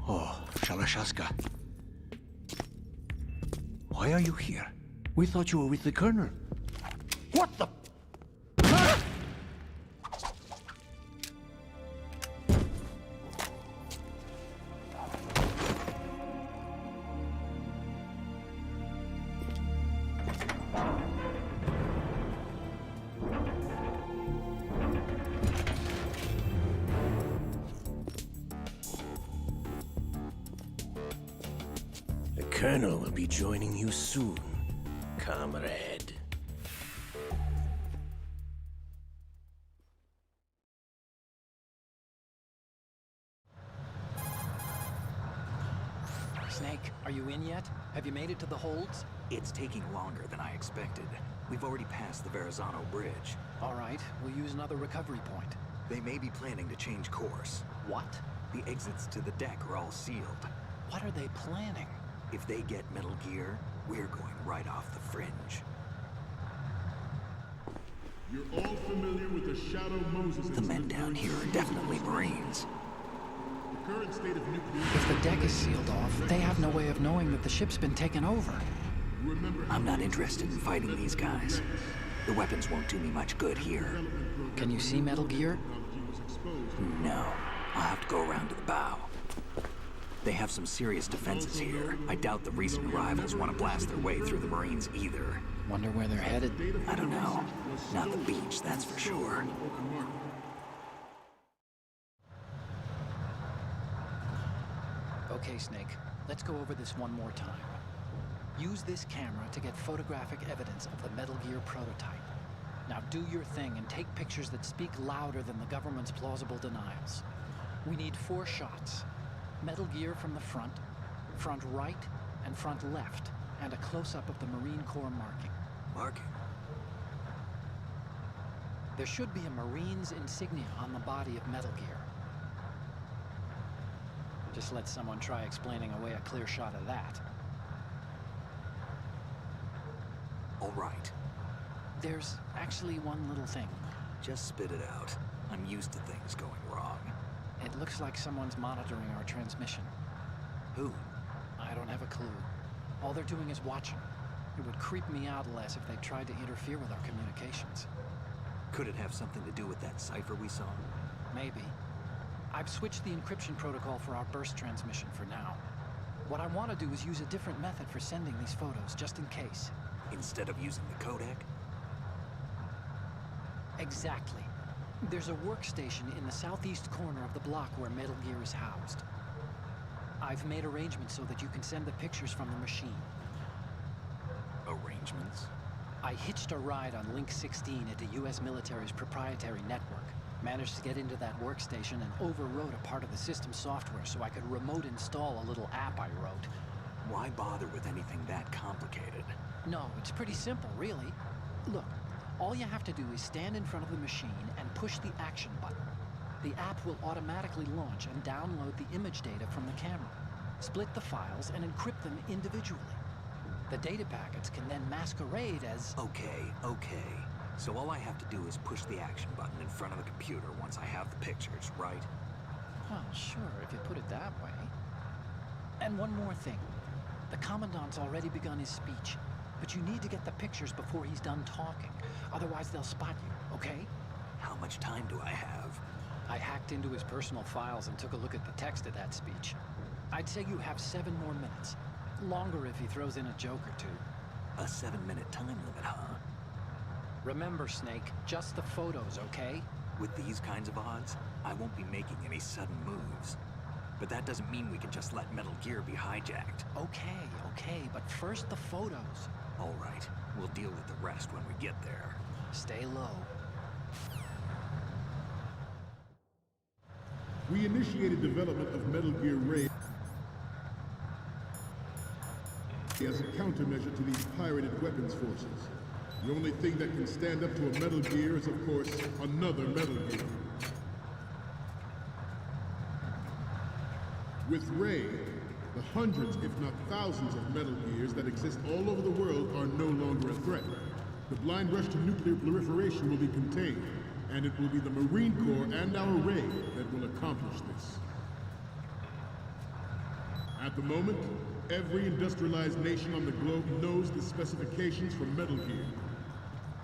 Oh, Shalashaska. Why are you here? We thought you were with the Colonel. What the? The Colonel will be joining you soon, comrade. Snake, are you in yet? Have you made it to the holds? It's taking longer than I expected. We've already passed the Verrazano Bridge. All right, we'll use another recovery point. They may be planning to change course. What? The exits to the deck are all sealed. What are they planning? If they get Metal Gear, we're going right off the fringe. You're all familiar with the Shadow Moses The men down here are definitely Marines. The current state of nuclear... If the deck is sealed off, they have no way of knowing that the ship's been taken over. I'm not interested in fighting these guys. The weapons won't do me much good here. Can you see Metal Gear? No. I'll have to go around to the bow. They have some serious defenses here. I doubt the recent arrivals want to blast their way through the Marines either. Wonder where they're headed? I don't know. Not the beach, that's for sure. Okay, Snake. Let's go over this one more time. Use this camera to get photographic evidence of the Metal Gear prototype. Now do your thing and take pictures that speak louder than the government's plausible denials. We need 4 shots. Metal Gear from the front, front right, and front left, and a close-up of the Marine Corps marking. Marking? There should be a Marine's insignia on the body of Metal Gear. Just let someone try explaining away a clear shot of that. All right. There's actually one little thing. Just spit it out. I'm used to things going wrong. It looks like someone's monitoring our transmission. Who? I don't have a clue. All they're doing is watching. It would creep me out less if they tried to interfere with our communications. Could it have something to do with that cipher we saw? Maybe. I've switched the encryption protocol for our burst transmission for now. What I want to do is use a different method for sending these photos, just in case. Instead of using the codec? Exactly. There's a workstation in the southeast corner of the block where Metal Gear is housed. I've made arrangements so that you can send the pictures from the machine. Arrangements? I hitched a ride on Link 16 into U.S. military's proprietary network. Managed to get into that workstation and overwrote a part of the system software so I could remote install a little app I wrote. Why bother with anything that complicated? No, it's pretty simple, really. Look, all you have to do is stand in front of the machine and push the action button. The app will automatically launch and download the image data from the camera, split the files, and encrypt them individually. The data packets can then masquerade as... Okay. So all I have to do is push the action button in front of the computer once I have the pictures, right? Well, sure, if you put it that way. And one more thing. The Commandant's already begun his speech, but you need to get the pictures before he's done talking. Otherwise, they'll spot you, okay? How much time do I have? I hacked into his personal files and took a look at the text of that speech. I'd say you have 7 more minutes. Longer if he throws in a joke or two. A 7-minute time limit, huh? Remember, Snake, just the photos, okay? With these kinds of odds, I won't be making any sudden moves. But that doesn't mean we can just let Metal Gear be hijacked. Okay, but first the photos. All right, we'll deal with the rest when we get there. Stay low. We initiated development of Metal Gear Ray as a countermeasure to these pirated weapons forces. The only thing that can stand up to a Metal Gear is, of course, another Metal Gear. With Ray, the hundreds, if not thousands, of Metal Gears that exist all over the world are no longer a threat. The blind rush to nuclear proliferation will be contained, and it will be the Marine Corps and our Ray that will accomplish this. At the moment, every industrialized nation on the globe knows the specifications for Metal Gear.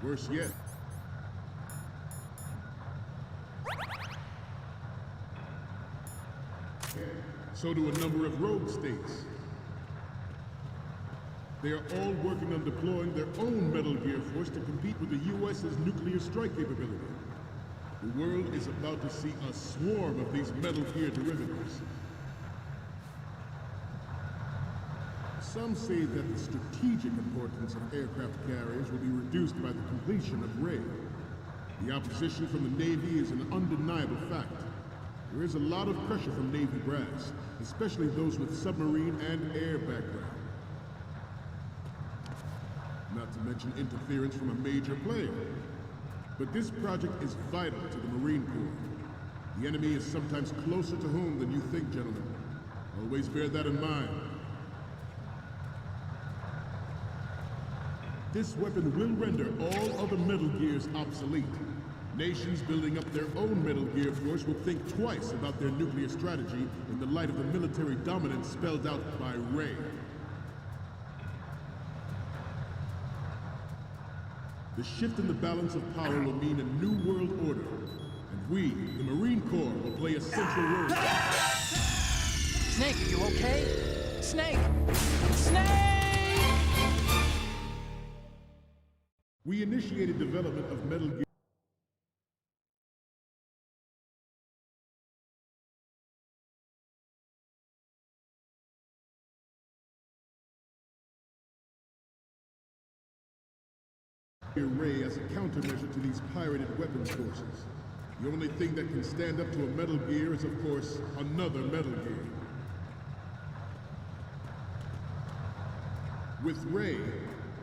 Worse yet, so do a number of rogue states. They are all working on deploying their own Metal Gear force to compete with the US's nuclear strike capability. The world is about to see a swarm of these Metal Gear derivatives. Some say that the strategic importance of aircraft carriers will be reduced by the completion of Ray. The opposition from the Navy is an undeniable fact. There is a lot of pressure from Navy brass, especially those with submarine and air background. Not to mention interference from a major player. But this project is vital to the Marine Corps. The enemy is sometimes closer to home than you think, gentlemen. Always bear that in mind. This weapon will render all other Metal Gears obsolete. Nations building up their own Metal Gear force will think twice about their nuclear strategy in the light of the military dominance spelled out by Ray. The shift in the balance of power will mean a new world order, and we, the Marine Corps, will play a central role. Snake, are you okay? Snake! Snake! We initiated development of Metal Gear Ray as a countermeasure to these pirated weapons forces. The only thing that can stand up to a Metal Gear is, of course, another Metal Gear. With Ray,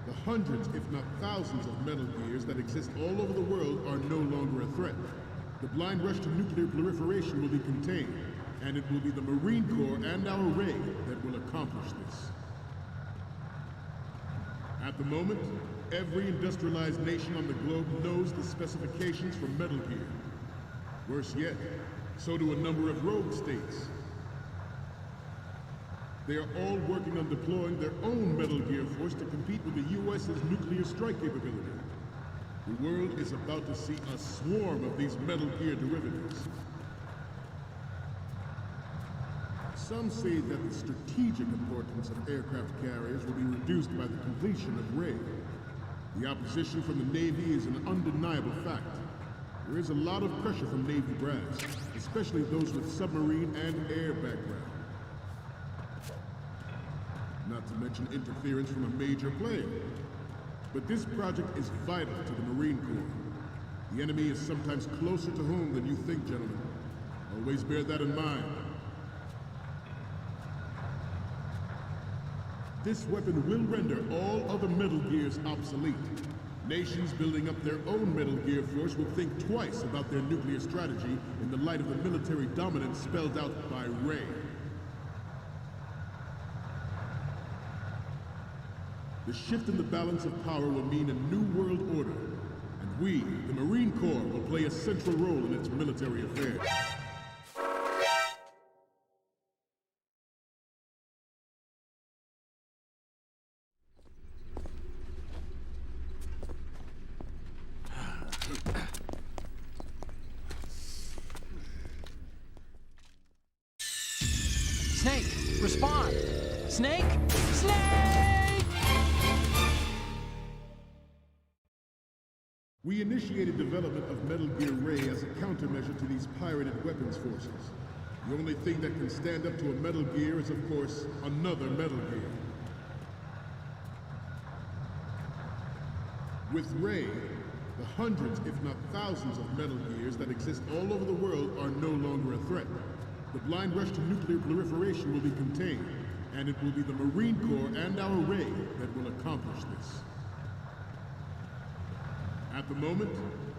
the hundreds, if not thousands, of Metal Gears that exist all over the world are no longer a threat. The blind rush to nuclear proliferation will be contained, and it will be the Marine Corps and our Ray that will accomplish this. At the moment, every industrialized nation on the globe knows the specifications for Metal Gear. Worse yet, so do a number of rogue states. They are all working on deploying their own Metal Gear force to compete with the US's nuclear strike capability. The world is about to see a swarm of these Metal Gear derivatives. Some say that the strategic importance of aircraft carriers will be reduced by the completion of Ray. The opposition from the Navy is an undeniable fact. There is a lot of pressure from Navy brass, especially those with submarine and air background. Not to mention interference from a major player. But this project is vital to the Marine Corps. The enemy is sometimes closer to home than you think, gentlemen. Always bear that in mind. This weapon will render all other Metal Gears obsolete. Nations building up their own Metal Gear force will think twice about their nuclear strategy in the light of the military dominance spelled out by Ray. The shift in the balance of power will mean a new world order, and we, the Marine Corps, will play a central role in its military affairs. Snake, respond! Snake! Snake! We initiated development of Metal Gear Ray as a countermeasure to these pirated weapons forces. The only thing that can stand up to a Metal Gear is, of course, another Metal Gear. With Ray, the hundreds, if not thousands, of Metal Gears that exist all over the world are no longer a threat. The blind rush to nuclear proliferation will be contained, and it will be the Marine Corps and our Ray that will accomplish this. At the moment,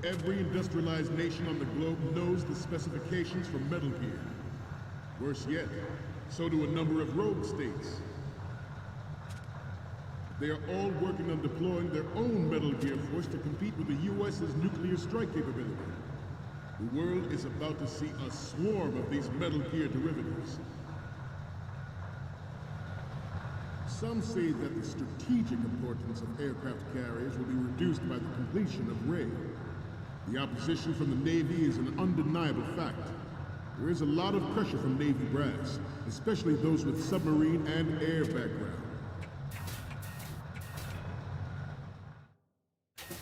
every industrialized nation on the globe knows the specifications for Metal Gear. Worse yet, so do a number of rogue states. They are all working on deploying their own Metal Gear force to compete with the U.S.'s nuclear strike capability. The world is about to see a swarm of these Metal Gear derivatives. Some say that the strategic importance of aircraft carriers will be reduced by the completion of RAID. The opposition from the Navy is an undeniable fact. There is a lot of pressure from Navy brass, especially those with submarine and air background.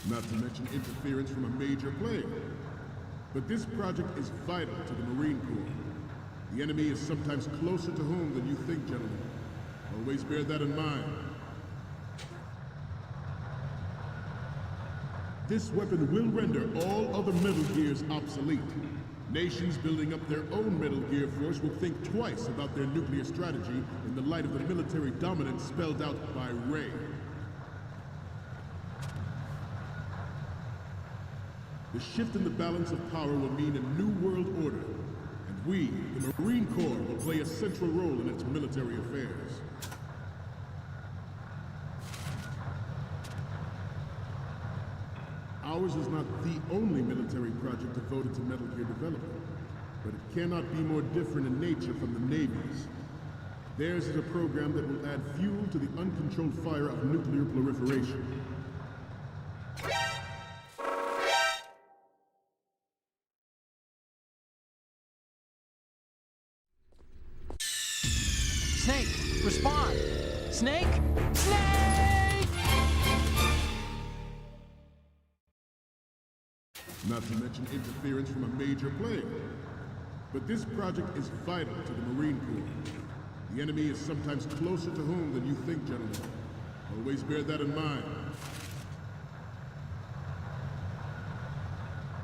Not to mention interference from a major player. But this project is vital to the Marine Corps. The enemy is sometimes closer to home than you think, gentlemen. Always bear that in mind. This weapon will render all other Metal Gears obsolete. Nations building up their own Metal Gear force will think twice about their nuclear strategy in the light of the military dominance spelled out by RAID. The shift in the balance of power will mean a new world order, and we, the Marine Corps, will play a central role in its military affairs. Ours is not the only military project devoted to Metal Gear development, but it cannot be more different in nature from the Navy's. Theirs is a program that will add fuel to the uncontrolled fire of nuclear proliferation. Snake, respond! Snake? Snake! Not to mention interference from a major player. But this project is vital to the Marine Corps. The enemy is sometimes closer to home than you think, gentlemen. Always bear that in mind.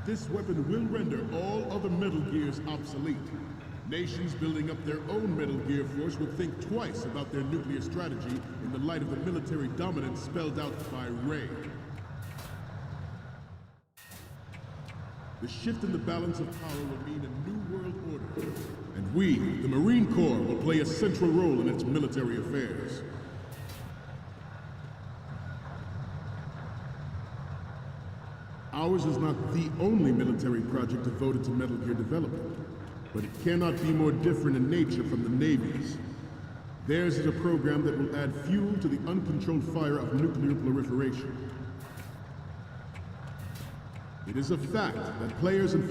This weapon will render all other Metal Gears obsolete. Nations building up their own Metal Gear force will think twice about their nuclear strategy in the light of the military dominance spelled out by RAID. The shift in the balance of power will mean a new world order, and we, the Marine Corps, will play a central role in its military affairs. Ours is not the only military project devoted to Metal Gear development, but it cannot be more different in nature from the Navy's. Theirs is a program that will add fuel to the uncontrolled fire of nuclear proliferation. It is a fact that players in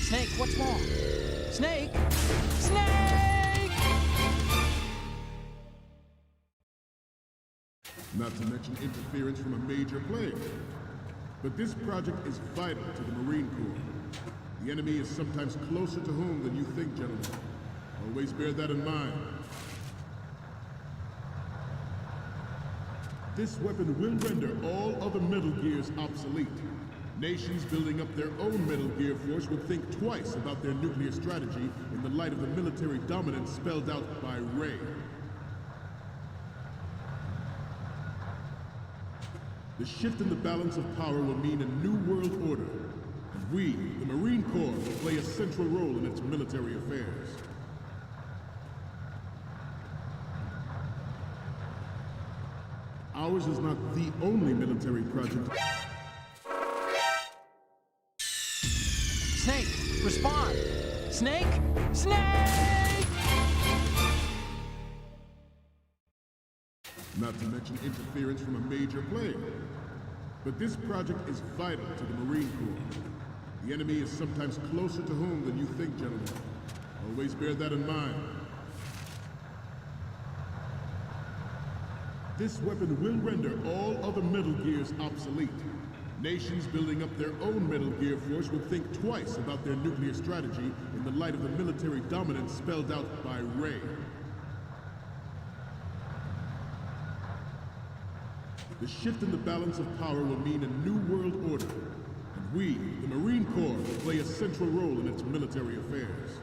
Snake, what's wrong? Snake! Snake! Not to mention interference from a major player. But this project is vital to the Marine Corps. The enemy is sometimes closer to home than you think, gentlemen. Always bear that in mind. This weapon will render all other Metal Gears obsolete. Nations building up their own Metal Gear force will think twice about their nuclear strategy in the light of the military dominance spelled out by RAID. The shift in the balance of power will mean a new world order, and we, the Marine Corps, will play a central role in its military affairs. Ours is not the only military project. Snake, respond! Snake! Snake! Not to mention interference from a major player. But this project is vital to the Marine Corps. The enemy is sometimes closer to home than you think, gentlemen. Always bear that in mind. This weapon will render all other Metal Gears obsolete. Nations building up their own Metal Gear force will think twice about their nuclear strategy in the light of the military dominance spelled out by RAID. The shift in the balance of power will mean a new world order, and we, the Marine Corps, will play a central role in its military affairs.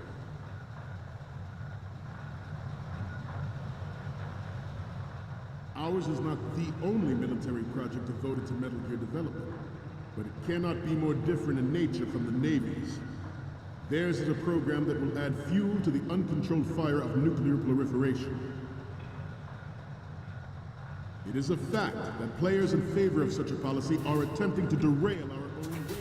Ours is not the only military project devoted to Metal Gear development, but it cannot be more different in nature from the Navy's. Theirs is a program that will add fuel to the uncontrolled fire of nuclear proliferation. It is a fact that players in favor of such a policy are attempting to derail our own way.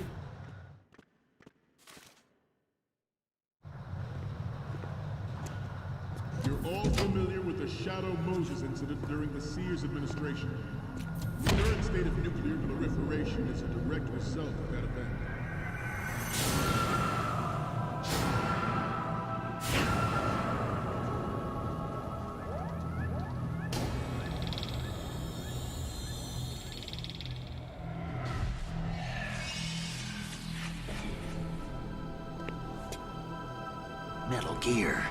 You're all familiar with the Shadow Moses incident during the Sears administration. The current state of nuclear proliferation is a direct result of that event. Metal Gear.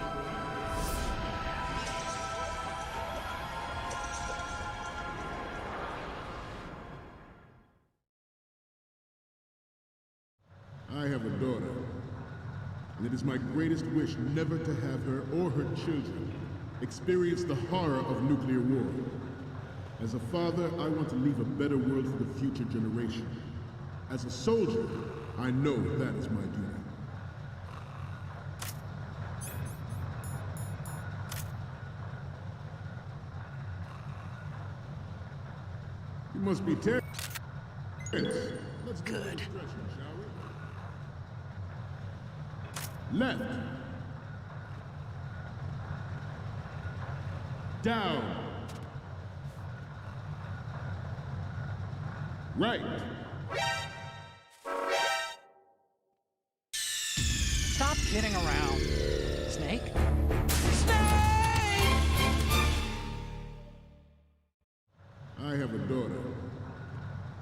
I have a daughter, and it is my greatest wish never to have her or her children experience the horror of nuclear war. As a father, I want to leave a better world for the future generation. As a soldier, I know that is my duty. You must be tense. Let's do a little stretching, shall we? Left. Down. Right. Stop kidding around. Snake? I have a daughter,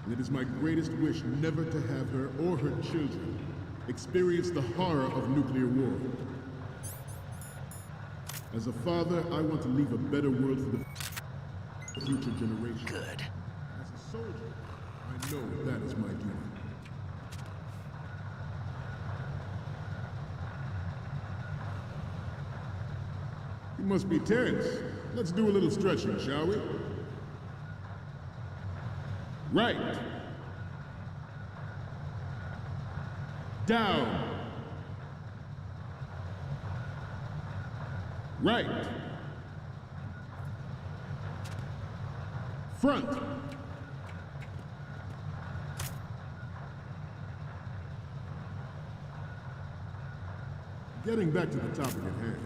and it is my greatest wish never to have her or her children experience the horror of nuclear war. As a father, I want to leave a better world for the future generation. Good. As a soldier, I know that is my duty. You must be tense. Let's do a little stretching, shall we? Right. Down. Right. Front. Getting back to the topic at hand.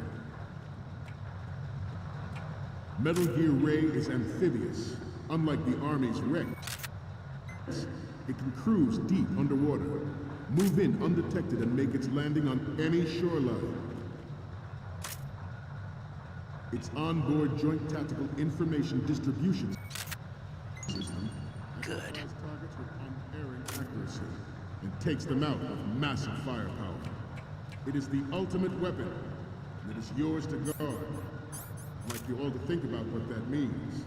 Metal Gear Ray is amphibious, unlike the Army's Rex. It can cruise deep underwater, move in undetected, and make its landing on any shoreline. Its onboard Joint Tactical Information Distribution System identifies targets with unerring accuracy and takes them out with massive firepower. It is the ultimate weapon, and it is yours to guard. I'd like you all to think about what that means.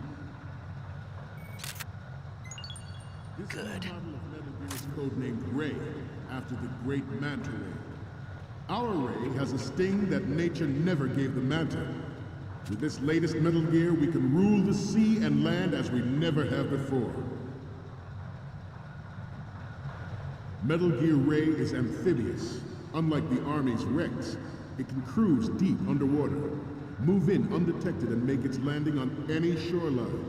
This model of Metal Gear is codenamed Ray, after the great Manta Ray. Our Ray has a sting that nature never gave the Manta. With this latest Metal Gear, we can rule the sea and land as we never have before. Metal Gear Ray is amphibious. Unlike the Army's Rex, it can cruise deep underwater, move in undetected, and make its landing on any shoreline.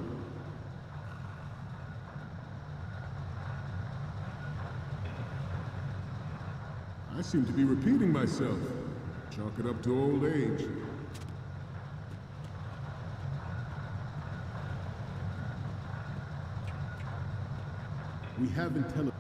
I seem to be repeating myself. Chalk it up to old age. We have intelligence.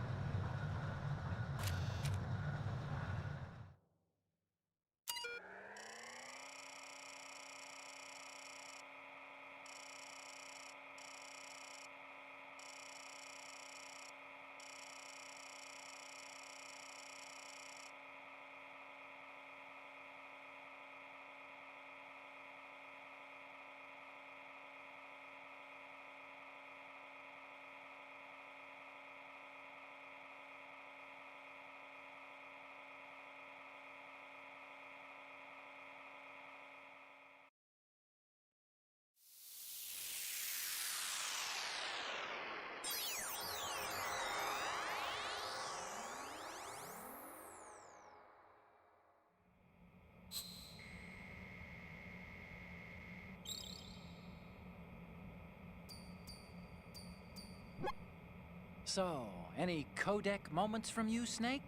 So, any codec moments from you, Snake?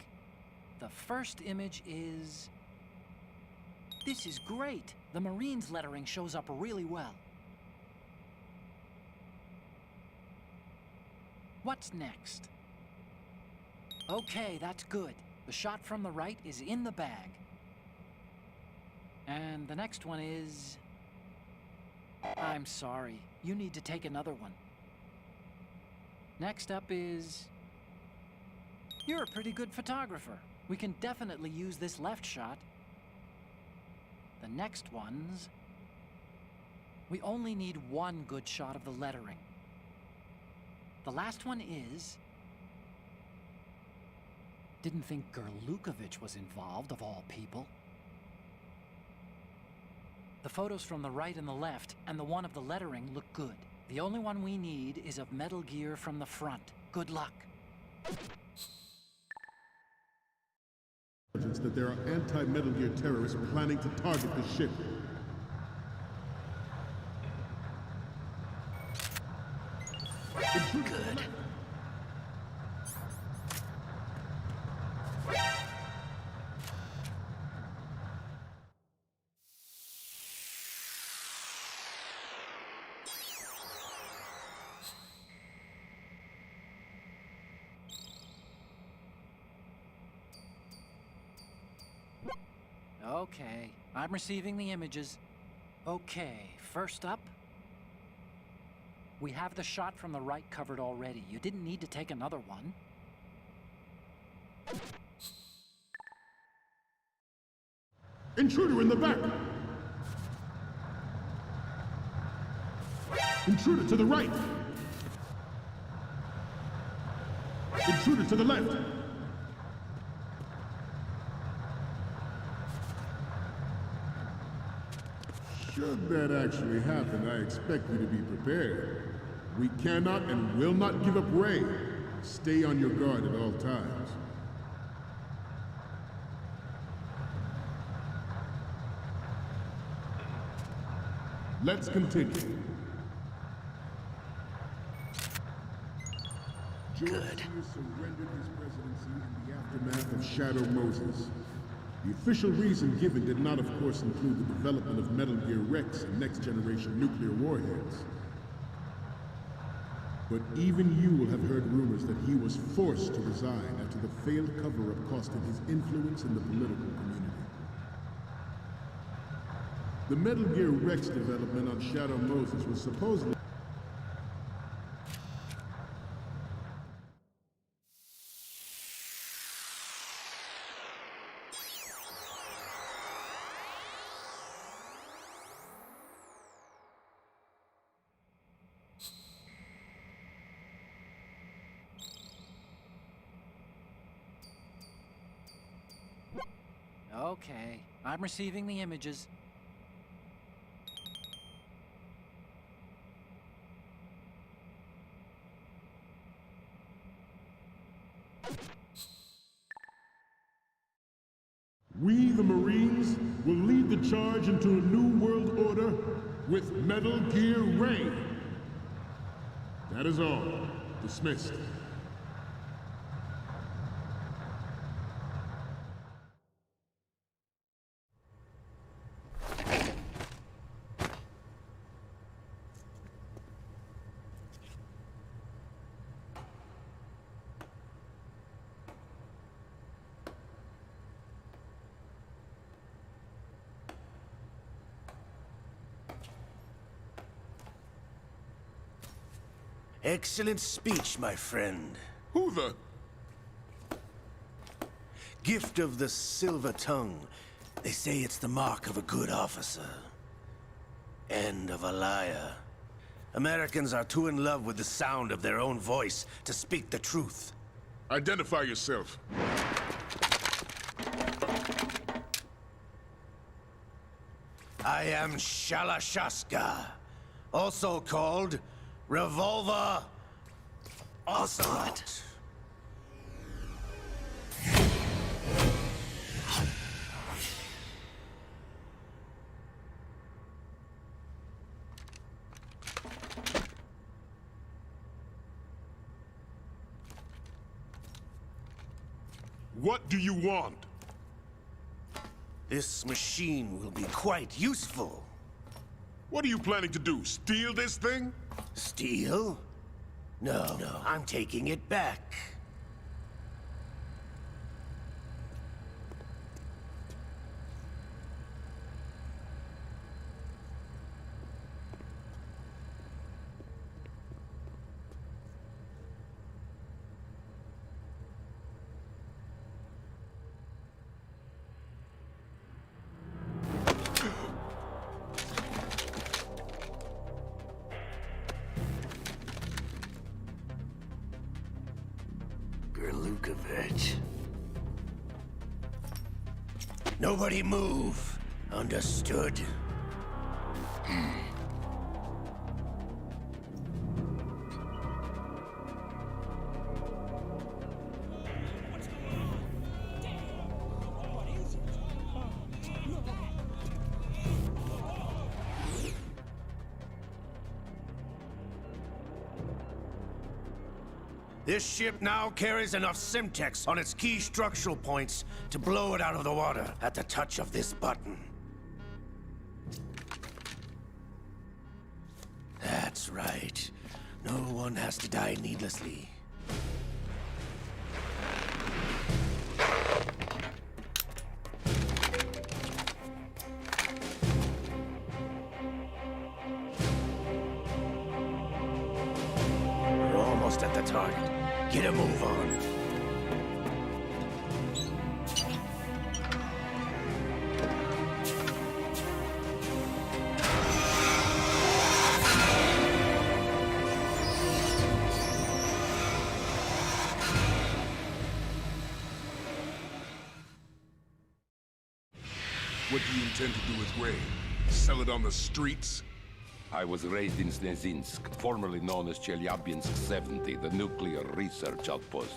The first image is... This is great! The Marines lettering shows up really well. What's next? Okay, that's good. The shot from the right is in the bag. And the next one is... I'm sorry. You need to take another one. Next up is... You're a pretty good photographer. We can definitely use this left shot. The next ones... We only need one good shot of the lettering. The last one is... Didn't think Gerlukovich was involved, of all people. The photos from the right and the left, and the one of the lettering look good. The only one we need is of Metal Gear from the front. Good luck. That there are anti-Metal Gear terrorists planning to target the ship. Good. Okay, I'm receiving the images. Okay, first up... We have the shot from the right covered already. You didn't need to take another one. Intruder in the back! Intruder to the right! Intruder to the left! Should that actually happen, I expect you to be prepared. We cannot and will not give up Ray. Stay on your guard at all times. Let's continue. George Sears surrendered his presidency in the aftermath of Shadow Moses. The official reason given did not, of course, include the development of Metal Gear Rex and next-generation nuclear warheads. But even you will have heard rumors that he was forced to resign after the failed cover-up costed his influence in the political community. The Metal Gear Rex development on Shadow Moses was supposedly... Okay, I'm receiving the images. We, the Marines, will lead the charge into a new world order with Metal Gear Ray. That is all. Dismissed. Excellent speech, my friend. Who the... Gift of the silver tongue. They say it's the mark of a good officer. End of a liar. Americans are too in love with the sound of their own voice to speak the truth. Identify yourself. I am Shalashaska, also called Revolver Ocelot. What do you want? This machine will be quite useful. What are you planning to do? Steal this thing? Steal? No, I'm taking it back. Gerlukovich. Nobody move. Understood? This ship now carries enough Simtex on its key structural points to blow it out of the water at the touch of this button. That's right. No one has to die needlessly. We're almost at the target. Get a move on. What do you intend to do with Ray? Sell it on the streets? I was raised in Snezinsk, formerly known as Chelyabinsk 70, the nuclear research outpost.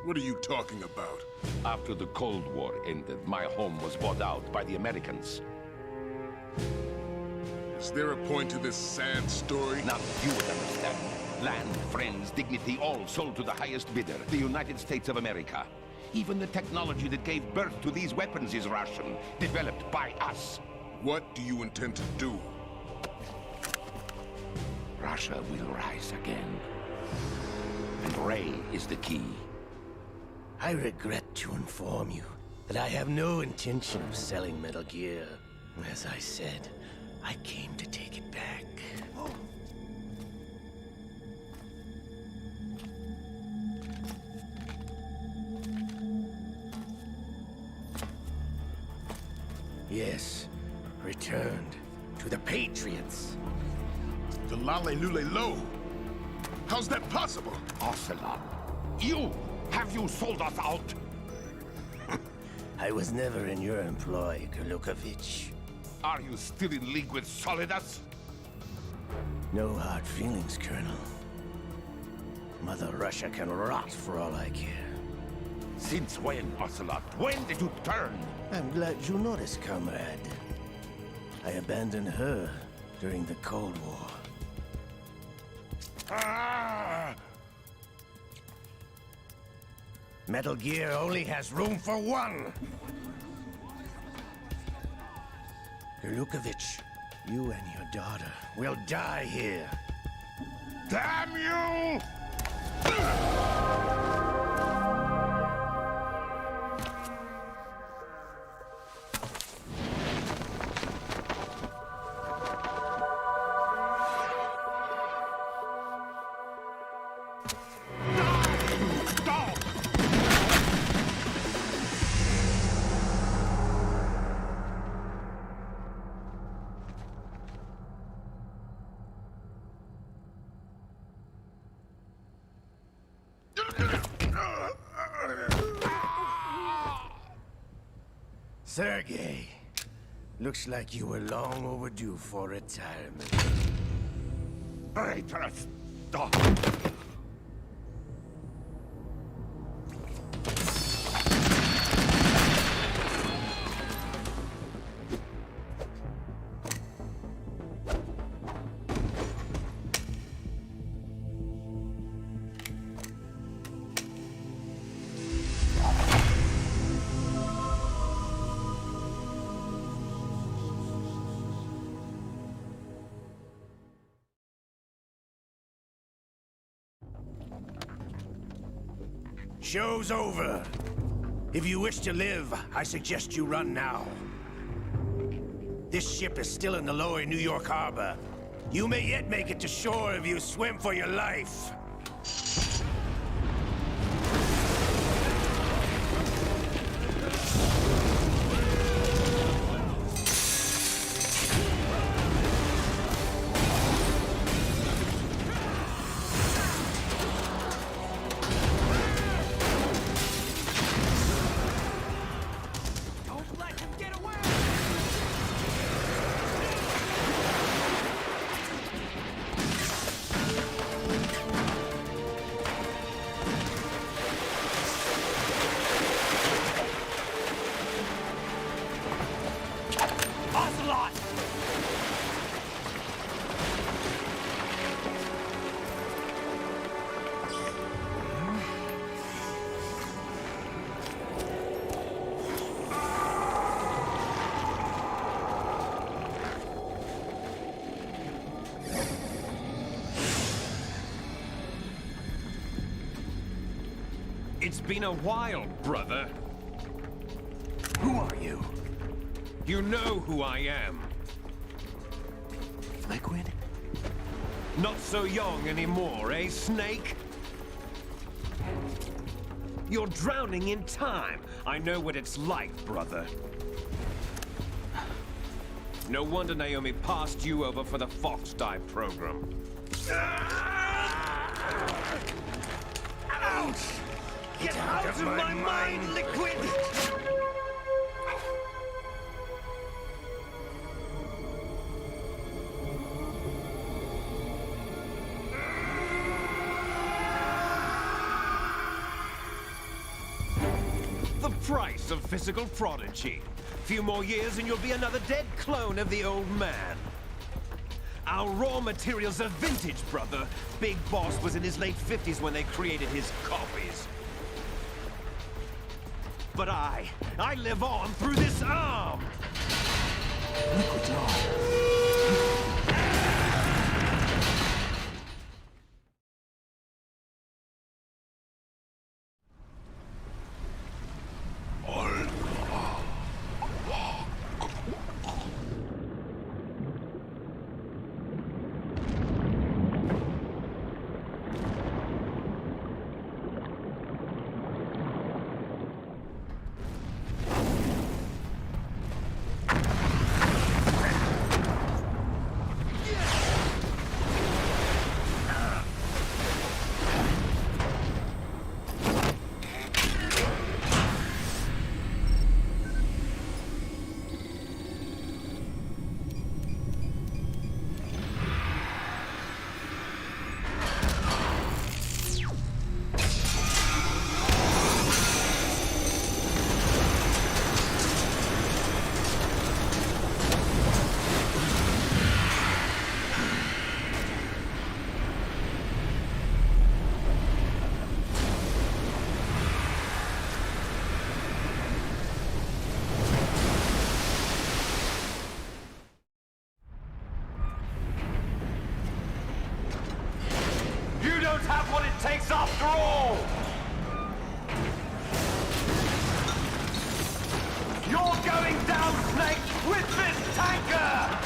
What are you talking about? After the Cold War ended, my home was bought out by the Americans. Is there a point to this sad story? Now you would understand. Land, friends, dignity, all sold to the highest bidder, the United States of America. Even the technology that gave birth to these weapons is Russian, developed by us. What do you intend to do? Russia will rise again. And Ray is the key. I regret to inform you that I have no intention of selling Metal Gear. As I said, I came to take it back. Yes, returned to the Patriots. The Lale Lule Lo? How's that possible? Ocelot, have you sold us out? I was never in your employ, Gerlukovich. Are you still in league with Solidus? No hard feelings, Colonel. Mother Russia can rot for all I care. Since when, Ocelot? When did you turn? I'm glad you noticed, comrade. I abandoned her during the Cold War. Ah! Metal Gear only has room for one! Gerlukovich, you and your daughter will die here. Damn you! Sergei, looks like you were long overdue for retirement. Traitorous dog! Show's over. If you wish to live, I suggest you run now. This ship is still in the lower New York harbor. You may yet make it to shore if you swim for your life. It's been a while, brother. Who are you? You know who I am. Liquid? Not so young anymore, eh, Snake? You're drowning in time. I know what it's like, brother. No wonder Naomi passed you over for the Fox Dive program. Ouch! Get out of my mind, Liquid! The price of physical prodigy. Few more years and you'll be another dead clone of the old man. Our raw materials are vintage, brother. Big Boss was in his late 50s when they created his copies. But I live on through this arm! Liquid's on. You don't have what it takes after all! You're going down, Snake, with this tanker!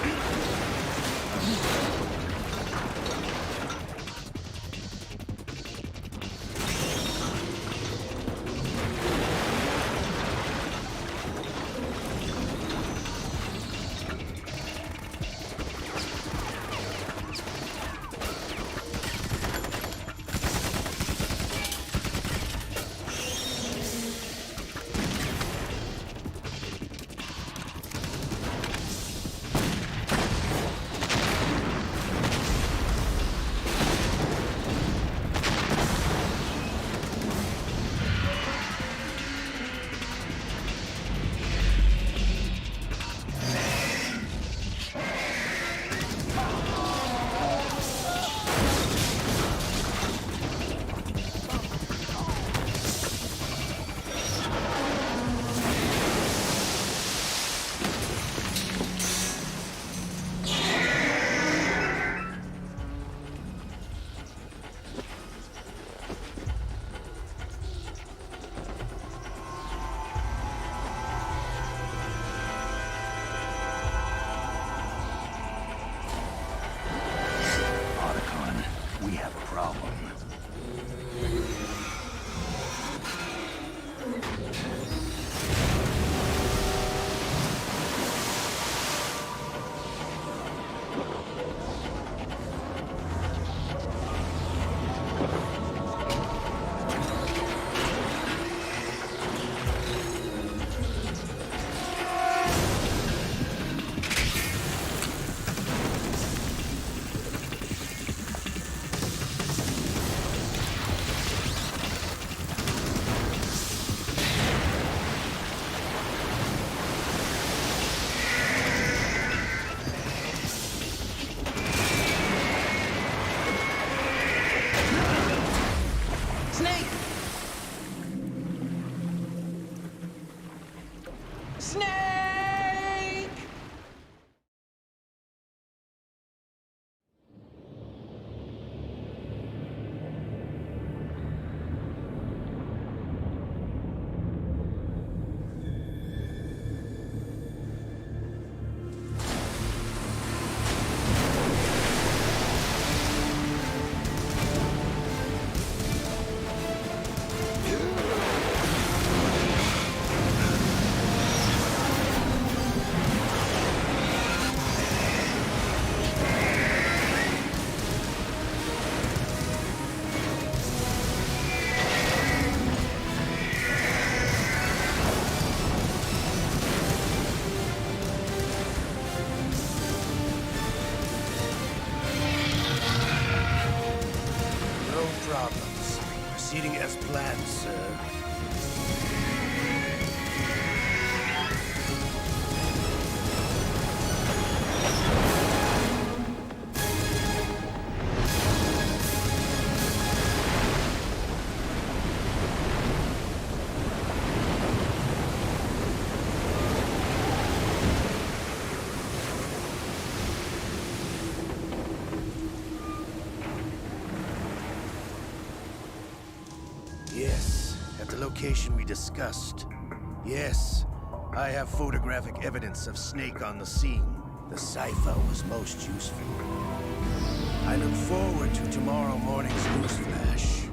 proceeding as planned, sir. Yes, at the location we discussed. Yes, I have photographic evidence of Snake on the scene. The cipher was most useful. I look forward to tomorrow morning's newsflash.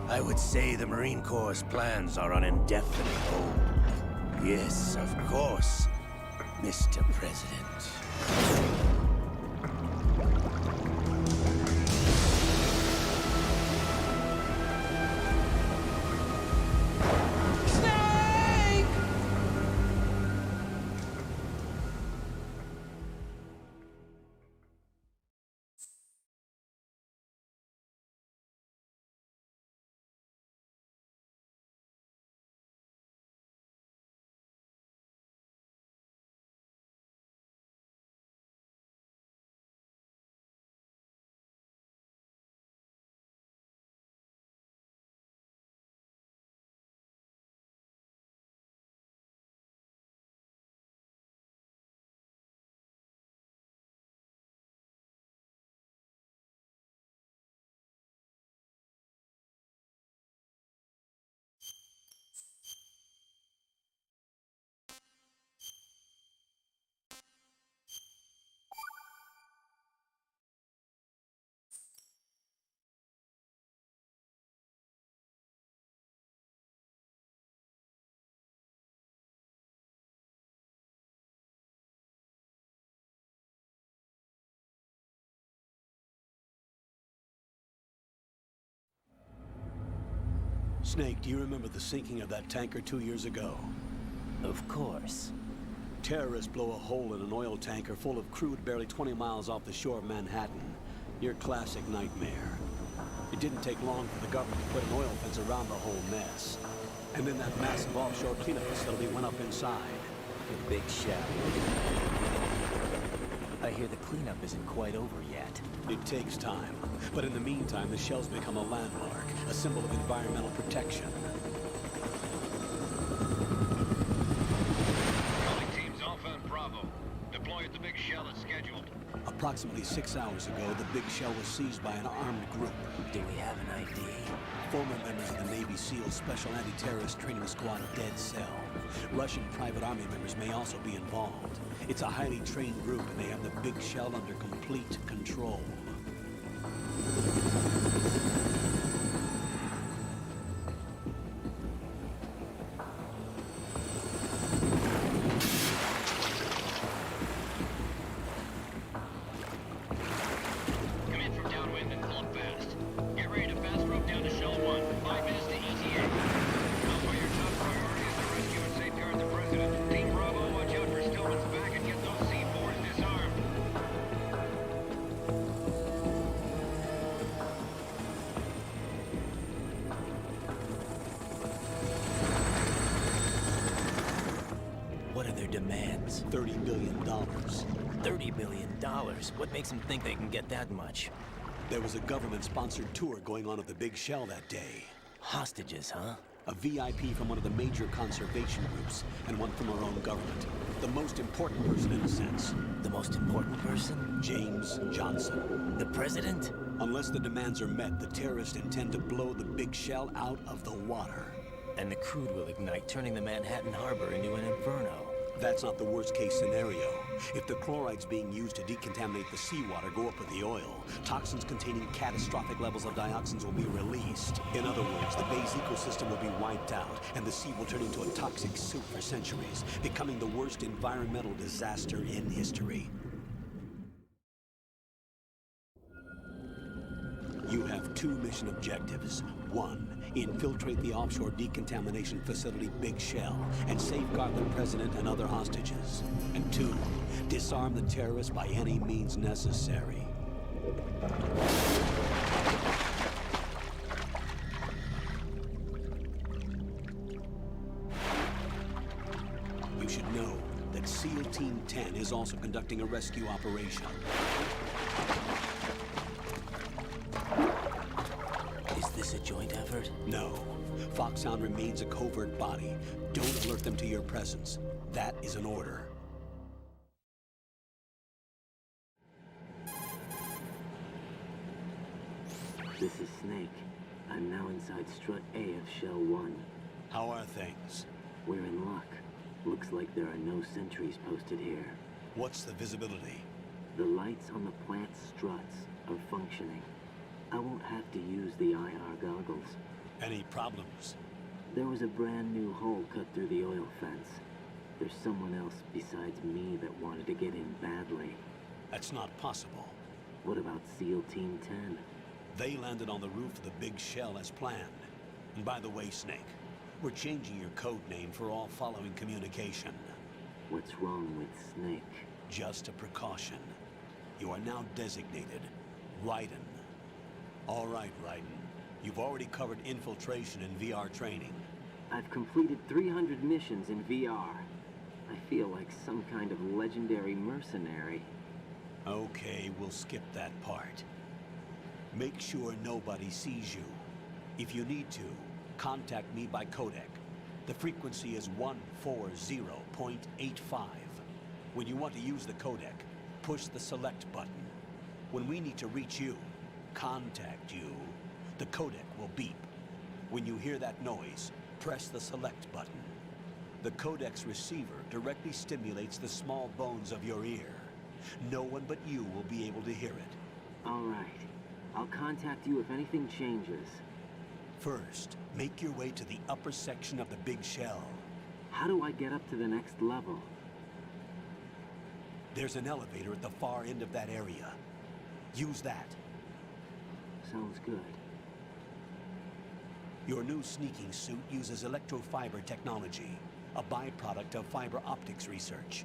I would say the Marine Corps' plans are on indefinite hold. Yes, of course, Mr. President. Snake, do you remember the sinking of that tanker 2 years ago? Of course. Terrorists blow a hole in an oil tanker full of crude barely 20 miles off the shore of Manhattan. Your classic nightmare. It didn't take long for the government to put an oil fence around the whole mess. And then that massive offshore cleanup facility went up inside. The Big Shell. I hear the cleanup isn't quite over yet. It takes time. But in the meantime, the shell's become a landmark, a symbol of environmental protection. Calling teams Alpha and Bravo. Deploy at the Big Shell as scheduled. Approximately 6 hours ago, the Big Shell was seized by an armed group. Do we have an ID? Former members of the Navy SEAL Special Anti-Terrorist Training Squad Dead Cell. Russian private army members may also be involved. It's a highly trained group, and they have the Big Shell under complete control. Come in from downwind and pull up fast. Get ready to fast rope down to Shell 1. 5 minutes to ETA. Alpha, your top priority is to rescue and safeguard the President. Team Bravo, watch out for Stillman's back and get those C4s disarmed. What are their demands? $30 billion. $30 billion? What makes them think they can get that much? There was a government-sponsored tour going on at the Big Shell that day. Hostages, huh? A VIP from one of the major conservation groups, and one from our own government. The most important person, in a sense. The most important person? James Johnson. The President? Unless the demands are met, the terrorists intend to blow the Big Shell out of the water. And the crude will ignite, turning the Manhattan Harbor into an inferno. That's not the worst-case scenario. If the chlorides being used to decontaminate the seawater go up with the oil, toxins containing catastrophic levels of dioxins will be released. In other words, the bay's ecosystem will be wiped out, and the sea will turn into a toxic soup for centuries, becoming the worst environmental disaster in history. You have 2 mission objectives. 1, infiltrate the offshore decontamination facility Big Shell and safeguard the President and other hostages. And 2, disarm the terrorists by any means necessary. Team 10 is also conducting a rescue operation. Is this a joint effort? No. Foxhound remains a covert body. Don't alert them to your presence. That is an order. This is Snake. I'm now inside Strut A of Shell 1. How are things? We're in luck. Looks like there are no sentries posted here. What's the visibility? The lights on the plant struts are functioning. I won't have to use the IR goggles. Any problems? There was a brand new hole cut through the oil fence. There's someone else besides me that wanted to get in badly. That's not possible. What about SEAL Team 10? They landed on the roof of the big shell as planned. And by the way, Snake, we're changing your code name for all following communication. What's wrong with Snake? Just a precaution. You are now designated Raiden. All right, Raiden. You've already covered infiltration and VR training. I've completed 300 missions in VR. I feel like some kind of legendary mercenary. Okay, we'll skip that part. Make sure nobody sees you. If you need to, contact me by codec. The frequency is 140.85. When you want to use the codec, push the select button. When we need to reach you, contact you, the codec will beep. When you hear that noise, press the select button. The codec's receiver directly stimulates the small bones of your ear. No one but you will be able to hear it. All right. I'll contact you if anything changes. First, make your way to the upper section of the big shell. How do I get up to the next level? There's an elevator at the far end of that area. Use that. Sounds good. Your new sneaking suit uses electrofiber technology, a byproduct of fiber optics research.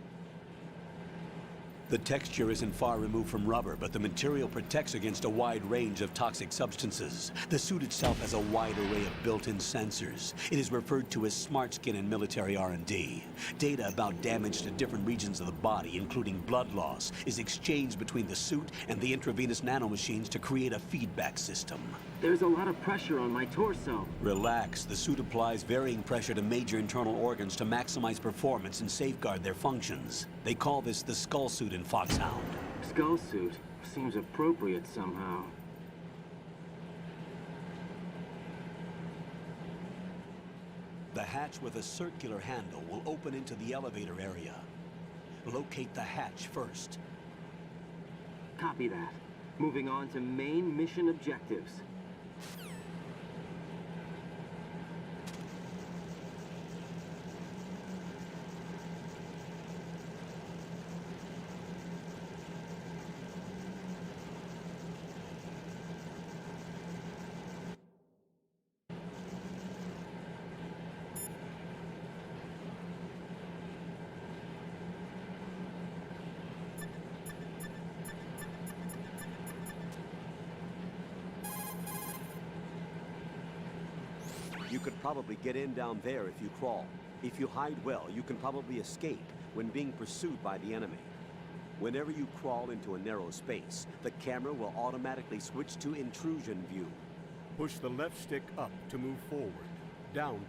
The texture isn't far removed from rubber, but the material protects against a wide range of toxic substances. The suit itself has a wide array of built-in sensors. It is referred to as smart skin in military R&D. Data about damage to different regions of the body, including blood loss, is exchanged between the suit and the intravenous nanomachines to create a feedback system. There's a lot of pressure on my torso. Relax. The suit applies varying pressure to major internal organs to maximize performance and safeguard their functions. They call this the skull suit in Foxhound. Skull suit? Seems appropriate somehow. The hatch with a circular handle will open into the elevator area. Locate the hatch first. Copy that. Moving on to main mission objectives. You could probably get in down there if you crawl. If you hide well, you can probably escape when being pursued by the enemy. Whenever you crawl into a narrow space, the camera will automatically switch to intrusion view. Push the left stick up to move forward, down